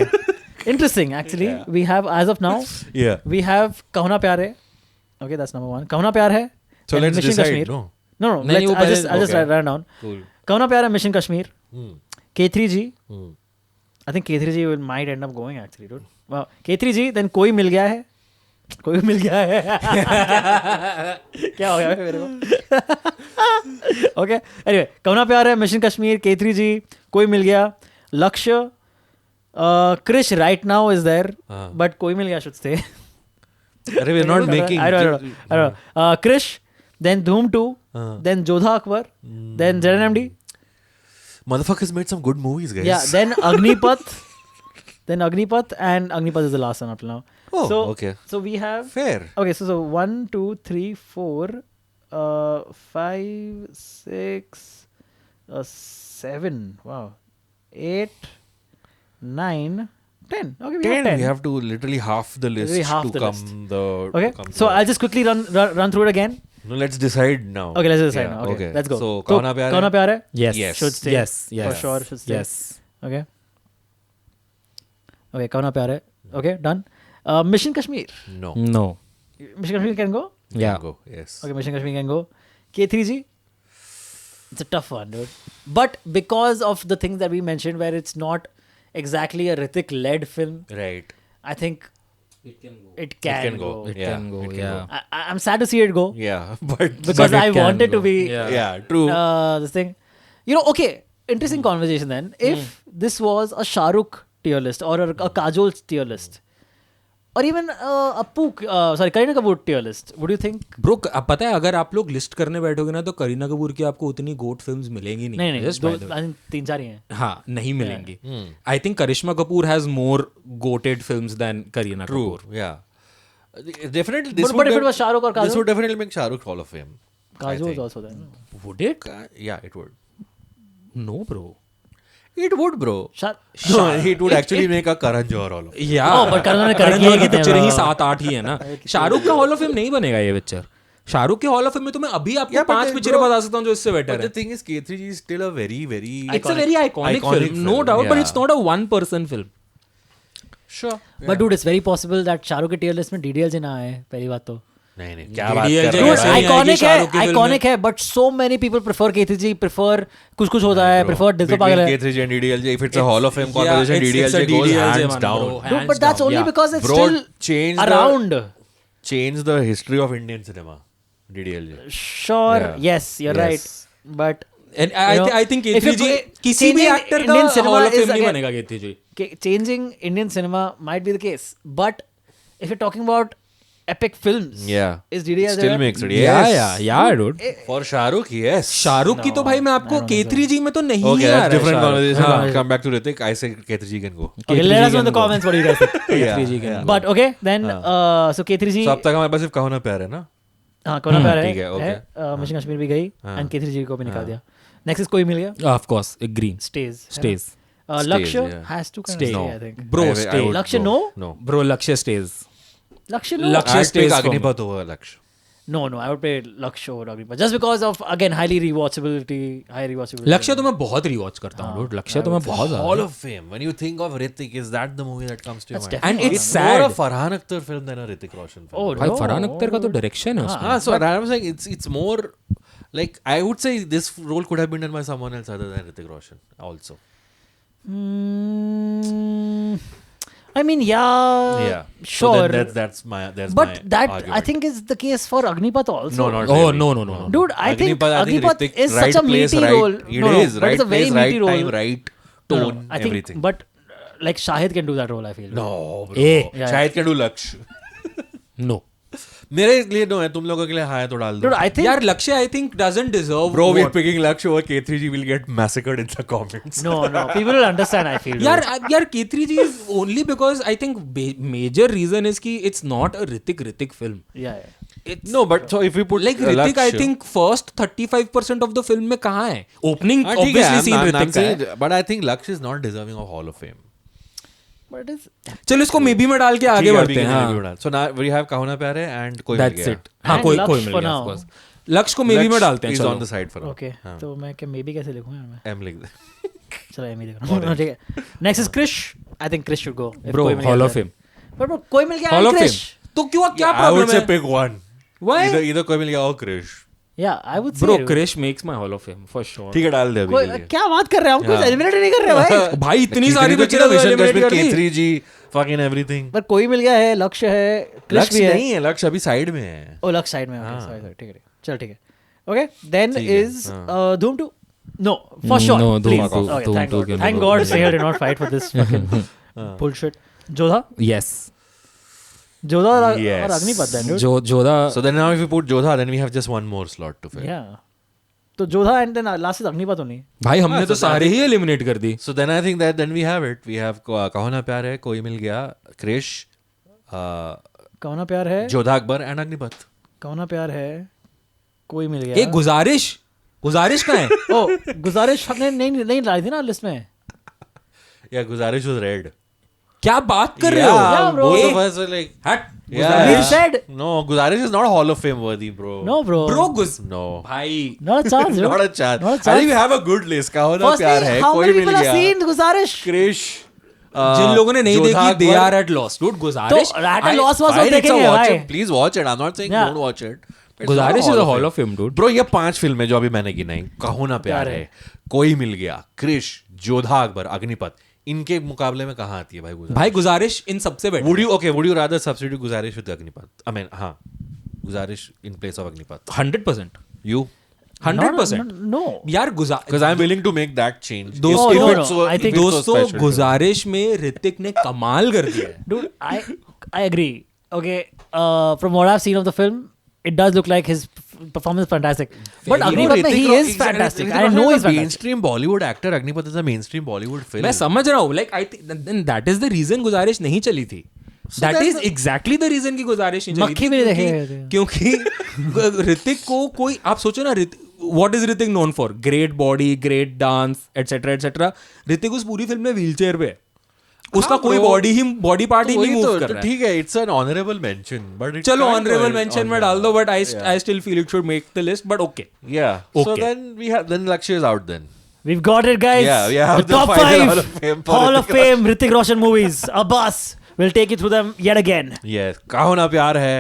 interesting. Actually, we have as of now Yeah. we have Kahuna Pyar Hai. Okay, that's number one. Kahuna Pyar Hai. So and let's Mission decide. Kashmir. No. No. नहीं, Let's, वो I'll पहले- just okay. run down. Cool. Kahuna Pyar Hai, Mission Kashmir. Hmm. K3G. Hmm. I think K3G might end up going actually, dude. Wow. K3G. Then कोई मिल गया है. कोई मिल गया है. क्या हो गया मेरे को? Okay. Anyway, Kahuna Pyar Hai, Mission Kashmir, K3G, कोई मिल गया. लक्ष्य. Krish right now is there, but कोई मिल गया should stay. Arre, we're not making. I don't know. Krish. Then Dhoom 2. Then Jodha Akbar. Then ZNMD. Motherfuckers made some good movies, guys. Yeah, then Agnipath. And Agnipath is the last one up till now. Oh, so, okay. So we have. Fair. Okay, so 1, 2, 3, 4, 5, 6, 7. Wow. 8, 9, 10. Okay, we have 10. We have to literally half the list Literally half to the come list. the. Okay, to come so to I'll just quickly run through it again. No, let's decide now. Okay, let's decide Yeah, now. Okay, let's go. So, Kahuna Pyar Hai? Kahuna Pyar Hai? Yes. Yes. Should stay. Yes. For sure, should stay. Yes. Okay. Okay, Kahuna Pyar Hai. Okay, done. Mission Kashmir. No. No. Mission Kashmir can go? Yeah. Go. Yes. Okay, Mission Kashmir can go. K3G? It's a tough one, dude. But because of the things that we mentioned, where it's not exactly a Hrithik-led film, Right. I think It can go. it can go. It Yeah, can go. it can Yeah. I'm sad to see it go Yeah, but because it I can wanted to go. be Yeah. true. this thing. Okay, interesting conversation then. If this was a Shah Rukh tier list or a Kajol tier list, or even a Kareena Kapoor tier list, would you think? Bro पता है अगर आप लोग list करने बैठोगे ना तो करीना कपूर की आपको उतनी गोट फिल्म्स मिलेंगी नहीं नहीं Just by the way. I think 3-4 ही हैं. हाँ नहीं मिलेंगी I think Karisma Kapoor has more goated films then Kareena True. Kapoor Yeah. Definitely. This But would if it was Shah Rukh or This Kajol? would definitely make Shah Rukh Hall of Fame. I Kajol is think. also there. No? Would it Yeah, it would. No bro It would, bro. Shah- No, it would actually make a Karan Johar Hall of Fame. या Oh, but करण ने करण correct जौहर किया की कितने picture ही बार? 7-8 ही है ना शाहरुख का hall of fame नहीं बनेगा ये पिक्चर शाहरुख के हॉल ऑफ फेम में तो मैं अभी आपको Yeah, but 5 then, पिक्चरें bro, बता सकता हूँ जो इससे But बेटर the है thing is, K3G is still a very, very. It's a very iconic iconic film no film, doubt but yeah. It's not a one person film Sure. But dude, it's very possible that Shahrukh के tier list में DDLJ ना आए पहली बात तो. नहीं क्या बात DDLJ कर Dude, रहे ऐसा हो? नहीं आएगी iconic है, शाहरुख की फिल्म iconic है, but so many people prefer K3G, prefer कुछ होता है, prefer दिल तो पागल है. K3G and DDLJ, if it's a Hall of Fame conversation, DDLJ goes hands down. Dude, but that's only because it's Bro, still change around. Change the history of Indian cinema. DDLJ. Sure, Yeah. yes, you're Yes. right. But And you know, I think if you K3G put- किसी भी changing actor Indian का cinema hall of is fame नहीं again- बनेगा K3G changing Indian cinema might be the case. But if you're talking about epic films. Yeah. Is DDLJ Still makes it. Yeah, Yes. yeah, dude. For Shahrukh, yes. Shahrukh की तो भाई मैं आपको K3G में तो नहीं Okay, आ that's रहा है different शाहरुख। conversation. हाँ। Come back to Ritik. I say K3G can go. Okay, let us know in the comments what you guys think. K3G can go। But okay, then so K3G. So अब तक हमारे पास सिर्फ कहो ना प्यार है ना? हाँ कोना प्यार ठीक है, okay. मिशन कश्मीर भी गई and K3G को भी निकाल दिया. Next is कोई मिल गया. Of course, agree. Stays. Stays. Lakshya yeah. has to kind Stay. of stay, I think. Bro, I stay. would Lakshya, go. no? No. Bro, Lakshya stays. Lakshya no. Lakshya I'd stays take for me. Agnipath over Lakshya. No, I would pay Lakshya over Agnipath just because of again high rewatchability. लक्ष्य तो मैं बहुत rewatch करता हूँ dude. लक्ष्य तो मैं बहुत Hall ज्यादा of Fame. When you think of Ritik, is that the movie that comes to your That's mind? and it's More sad a Farhan Akhtar film than a Ritik Roshan film. Oh, भाई no. Farhan Akhtar का तो direction है उसमें Ah, so I'm saying it's more like I would say this role could have been done by someone else other than Ritik Roshan also. I mean, yeah, So sure. then that's my But that argument. I think is the case for Agnipath also. No, not oh really. no Dude, I think Agnipath Ritik, is right such a place, meaty right, role. It No, is but right it's a very place, meaty right role. time, right No, tone, I think, everything. but like Shahid can do that role. I feel. No, bro. Yeah. Shahid can do Laksh. no मेरे लिए no है, तुम लोगों के लिए हाँ है तो डाल दो. Dude, I think. यार लक्ष्य I think doesn't deserve Bro, we're picking Laksh over K3G. We'll get massacred in the comments. No, people will understand. I feel. यार K3G is only because I think major reason is कि it's not a Ritik film. Yeah. It's No, but so if we put like Ritik, I Laksh- think first 35% of the film में कहाँ है? Opening हाँ, ठीक है, obviously I'm- scene I'm Ritik का है. saying- but I think Laksh is not deserving of Hall of Fame. But it is. चलो इसको मे बी में डाल के आगे ठीक है, बढ़ते अभी हैं. के लिए हाँ. भी उड़ा. So now we have Kahuna Pyare and कोई मिल That's गया. it. हाँ And कोई Laksh मिल for गया now. of course. लक्ष्य को मे बी में डालते हैं. is चलो. on the side for now. Okay. हाँ. तो मैं क्या maybe कैसे लिखूँ यार मैं? M लिख दे. चलो M ही लिख रहा हूँ. ठीक है. Next is Krish. I think Krish should go. if Bro, कोई मिल Hall गया of तो. Fame. But bro, कोई मिल गया Hall and of Krish. Fame. तो क्यों क्या I would प्रॉब्लम say है? pick one. Why? Either कोई मिल गया or Krish. Yeah, I would say. Bro, Krish makes my Hall of Fame for sure. ठीक है, डाल दे अभी के लिए. क्या बात कर रहे हैं हम? कुछ एलिमिनेट नहीं कर रहे भाई. भाई इतनी सारी तो पिक्चर Mission एलिमिनेट कर दी. K3G, fucking everything. पर कोई मिल गया है, लक्ष्य है, कृष लक्ष्य भी है. नहीं है, लक्ष्य अभी साइड में है. ओ लक्ष्य साइड में. Okay, sorry, ठीक है. चल ठीक है. Okay, then ठीक है, is Doom 2. No, for sure. No, Doom please. 2, Okay, Doom thank 2 God. can Thank go. God Sahil did not fight for this fucking bullshit. Jodha? Yes. Jodha और Yes. और Agnipath then, dude. Jodha. So then now if we put Jodha, then we have just one more slot to fill. Yeah. तो Jodha and then last is Agnipath only. भाई हमने तो सारे ही eliminate कर दी. So then I think that then we have it. We have Kahuna Pyar hai, कोई मिल गया, Krish, कौना प्यार है? Jodha Akbar and Agnipath. कौना प्यार है? कोई मिल गया. एक गुजारिश कहाँ है? ओ गुजारिश हमने नहीं डाली थी ना लिस्ट में. Yeah, Guzarish was red. क्या बात कर रहे हो? Yeah, bro. Both of us were like, हट. yeah. We said No, Guzarish is not Hall of Fame worthy, bro. no, bro. Bro, No. भाई. Not a chance. Not a chance. Not a I chance. think we have a good list. Kahuna Firstly, Pyar hai, how कोई many mill people have गया. seen गुजारिश? Krish. जिन लोगों ने नहीं Jodha देखी, they Akbar. are at loss. Dude, तो गुजारिश. at a loss was Fine, वो it's a देखेंगे watch भाई. it. Please watch it. I'm not saying Yeah. don't watch it. It's गुजारिश not is a Hall of Fame, dude. Bro, ये 5 फिल्में जो अभी मैंने गिनाई, कहूना प्यार है, कोई मिल गया, क्रिश, जोधा अकबर, अग्निपथ, इनके मुकाबले में कहाँ आती है भाई गुजारिश? भाई गुजारिश इन सबसे better. Would you rather substitute गुजारिश with अग्निपथ? I mean, हाँ, गुजारिश in place of Agnipath. 100%. You? 100%. No. यार Because I'm willing to make that change. दोस्तों, If no, it's so- I if think- it's so दोस्तों special to me. गुजारिश में ऋतिक ने कमाल कर दिया है. Dude, I agree. Okay, from what I've seen of the film, it does look like his performance is fantastic. But You know, Agnipath में Hrithik he Roshan- is fantastic. Hrithik I Roshan know is he's a fantastic. mainstream Bollywood actor. Agnipath is a mainstream Bollywood film. मैं समझ रहा हूँ. Like I think then that is the reason गुजारिश नहीं चली थी. That that's is exactly the reason कि गुजारिश नहीं चली मक्खी थी. भी नहीं देखे गए थे. क्योंकि ऋतिक को कोई आप सोचो ना what is Hrithik known for? Great body, great dance, etc. etc. Hrithik उस पूरी फिल्म में व्हीलचेयर पे है. उसका हाँ, कोई bro. बॉडी पार्ट ही तो नहीं वही मूव तो कर रहा है. ठीक है, it's an honourable mention but चलो ऑनरेबल मेंशन में डाल दो but I still feel it should make the list but okay. Yeah. So Okay. then we have then Lakshya is out then. We've got it, guys. Yeah, we have the the top final 5 Hall of Fame for Hall of Hrithik Fame Hrithik Roshan movies. Abbas will take you through them yet again. Yes. Kaho Naa Pyaar Hai,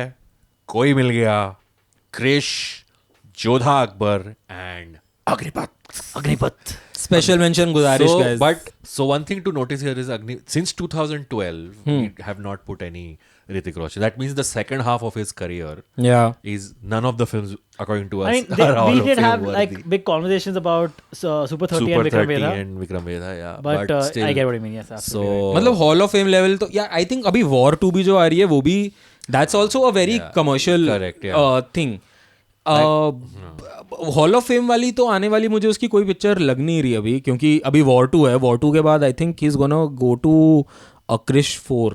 Koi Mil Gaya, Krrish, Jodhaa Akbar and Agnipath. Agnipath. Special mention Guzaarish So, guys. but so one thing to notice here is since 2012 we have not put any Hrithik Roshan. That means the second half of his career या is none of the films according to us I mean, are Hall we of did Fame have worthy. like big conversations about Super 30 Super and Vikram 30 Vedha. and Vikram Vedha, yeah. But still, I get what you mean. Yes, absolutely. so मतलब hall of fame level तो या I think अभी war 2 भी जो आ रही है वो भी That's also a very commercial correct, yeah. thing. Hall of fame वाली तो आने वाली मुझे उसकी कोई पिक्चर लग नहीं रही अभी, क्योंकि अभी वॉर 2 है. वॉर 2 के बाद I think he is gonna go to Krish 4,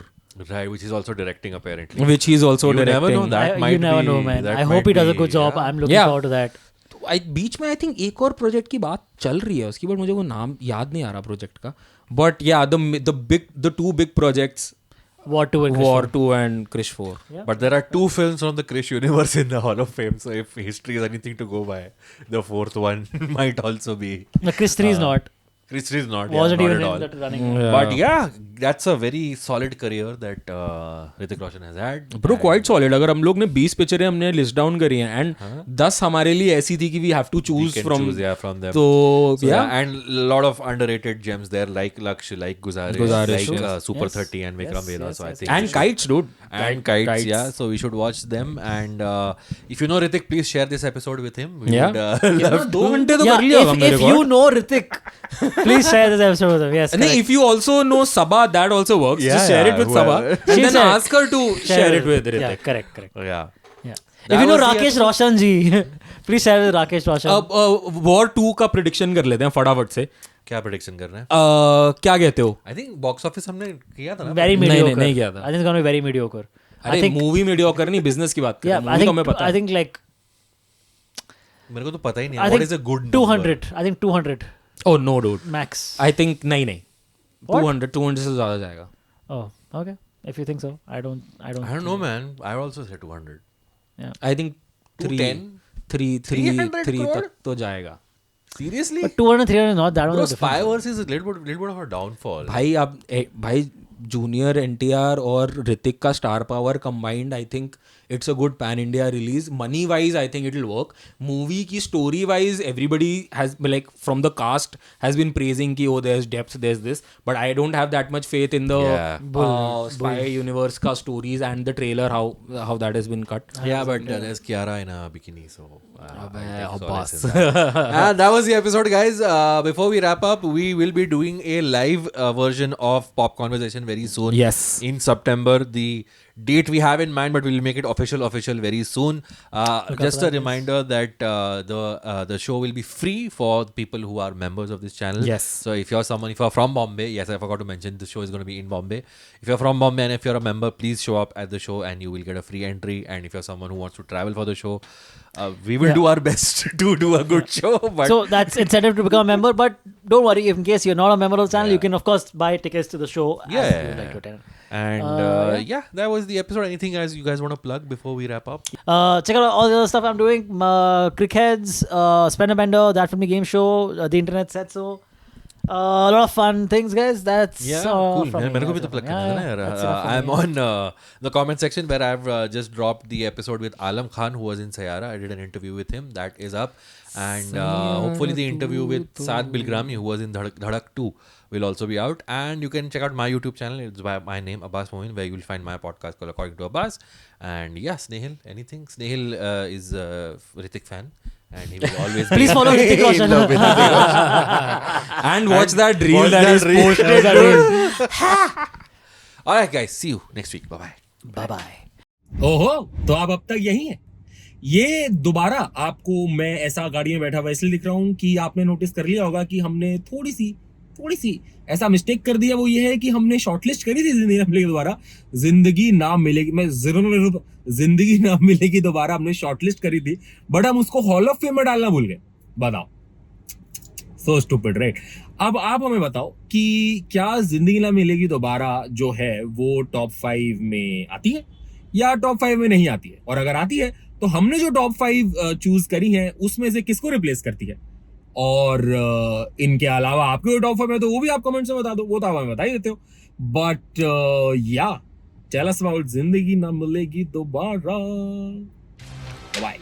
Right, which is also directing apparently. which he is also You never directing. know, that might you never be- know, man. that I might hope he does a be- good job. yeah. I'm looking Yeah. forward to that. तो बीच में I think एक और project की बात चल रही है उसकी, बट मुझे वो नाम याद नहीं आ रहा प्रोजेक्ट का. बट या the two big projects, War 2 and Krish War 4. 2 and Krish 4. But there are 2 films from the Krish universe in the Hall of Fame, so if history is anything to go by, the 4th one might also be. No, Krish 3 is not. Krish 3 is not, Wasn't not even at in all. that running. But yeah, that's a very solid career that Hrithik Roshan has had. Bro quite solid. अगर हम लोग ने 20 पिक्चरें हमने list down करी हैं and 10 हमारे लिए ऐसी थी कि we have to We choose can from. choose, yeah, from them. तो So, या yeah, and a lot of underrated gems there, like Laksh, like Guzarish, Guzarish, like yes. Super Yes. 30 and Vikram Vedha. yes, So I yes, think and kites, dude. and kites, yeah. So we should watch them. And if you know Hrithik, please share this episode with him. We Yeah. would, love 2 घंटे तो Yeah, कर लिया होगा if मेरे को. you know Hrithik, please share this episode with him. Yes, नहीं, correct. if you also know Sabha, that also works. Yeah, Just share it yeah, with Sabha well. and She'll then share it. ask her to share it with Yeah, Hrithik. correct. Oh, yeah. Yeah. That If you know was the Rakesh Roshan ji, please share with Rakesh Roshan. अब War 2 का prediction कर लेते हैं फटाफट से. क्या prediction कर रहे हैं? क्या कहते हो? I think box office हमने किया था ना. Very नहीं, mediocre. नहीं किया था. I think it's going to be very mediocre. I अरे think, मूवी मीडियोकर नहीं, बिजनेस की बात कर रहे yeah, हैं. I मूवी तो think, हमें पता I है. think like, मेरे को तो पता ही नहीं I है. What think is a good number? 200. I think 200 Oh no, dude. max. I think नहीं. What? 200 से ज़्यादा जाएगा. Oh, okay. If you think so, I don't. I don't know, man. I also say 200. Yeah. I think 210? 300 crore? तक तो जाएगा. Seriously? But 200, 300 is not that much Bro, of a difference. Spy Wars is a little bit of a downfall. भाई junior NTR और ऋतिक का star power combined, I think it's a good pan India release. Money wise I think it will work. Movie की story wise everybody has like from the cast has been praising कि oh there is depth, there is this, but I don't have that much faith in the spy universe का stories and the trailer how that has been cut. Yeah, but there's Kiara in a bikini, so Abbas. And that was the episode, guys. Before we wrap up, we will be doing a live version of Pop Conversation very soon. Yes. In September, the date we have in mind, but we'll make it official very soon. Just a reminder that the show will be free for people who are members of this channel. Yes. So if you're from Bombay, yes, I forgot to mention the show is going to be in Bombay. If you're from Bombay and if you're a member, please show up at the show and you will get a free entry. And if you're someone who wants to travel for the show, we will do our best to do a good show. But So that's incentive to become a member. But don't worry, if in case you're not a member of the channel, you can of course buy tickets to the show. As you would like to attend. and yeah, that was the episode. Anything else you guys want to plug before we wrap up? Check out all the other stuff I'm doing. Crickheads, Spender Bender, That From The Game Show, The Internet Said So. A lot of fun things, guys. That's cool. from me. मेरे को भी That's तो plug it from me. करना था ना Yeah, यार. that's enough from I'm me. on the comment section where I've just dropped the episode with Alam Khan, who was in Sayara. I did an interview with him. That is up. And hopefully the interview with Saad Bilgrami, who was in Dhadak 2, will also be out. And you can check out my YouTube channel. It's by my name, Abbas Moin, where you will find my podcast called According to Abbas. And yeah, Snehil, anything? Snehil is a Hrithik fan. And he will always be Please follow Hrithik Roshan. in love with Hrithik Roshan. And watch that reel watch that that is reel. posted. Alright, guys. See you next week. Bye bye. Bye bye. ओहो, तो आप अब तक यही हैं. ये दोबारा आपको मैं ऐसा गाड़ी में बैठा हुआ इसलिए दिख रहा हूँ कि आपने नोटिस कर लिया होगा कि हमने थोड़ी सी ऐसा मिस्टेक कर दिया. वो ये है कि हमने शॉर्टलिस्ट करी थी जिंदगी ना मिलेगी दोबारा. जिंदगी ना मिलेगी दोबारा हमने शॉर्टलिस्ट करी थी, बट हम उसको हॉल ऑफ फेम में डालना भूल गए. बताओ, सो स्टूपिड, राइट? अब आप हमें बताओ कि क्या जिंदगी ना मिलेगी दोबारा जो है वो टॉप 5 में आती है या टॉप 5 में नहीं आती है? और अगर आती है तो हमने जो टॉप 5 चूज करी है उसमें से किसको रिप्लेस करती है? और इनके अलावा आपके जो टॉप 5 है तो वो भी आप कमेंट्स में बता दो, वो तो आप हमें बता ही देते हो. बट या टेल अस अबाउट जिंदगी ना मिलेगी दोबारा. बाय.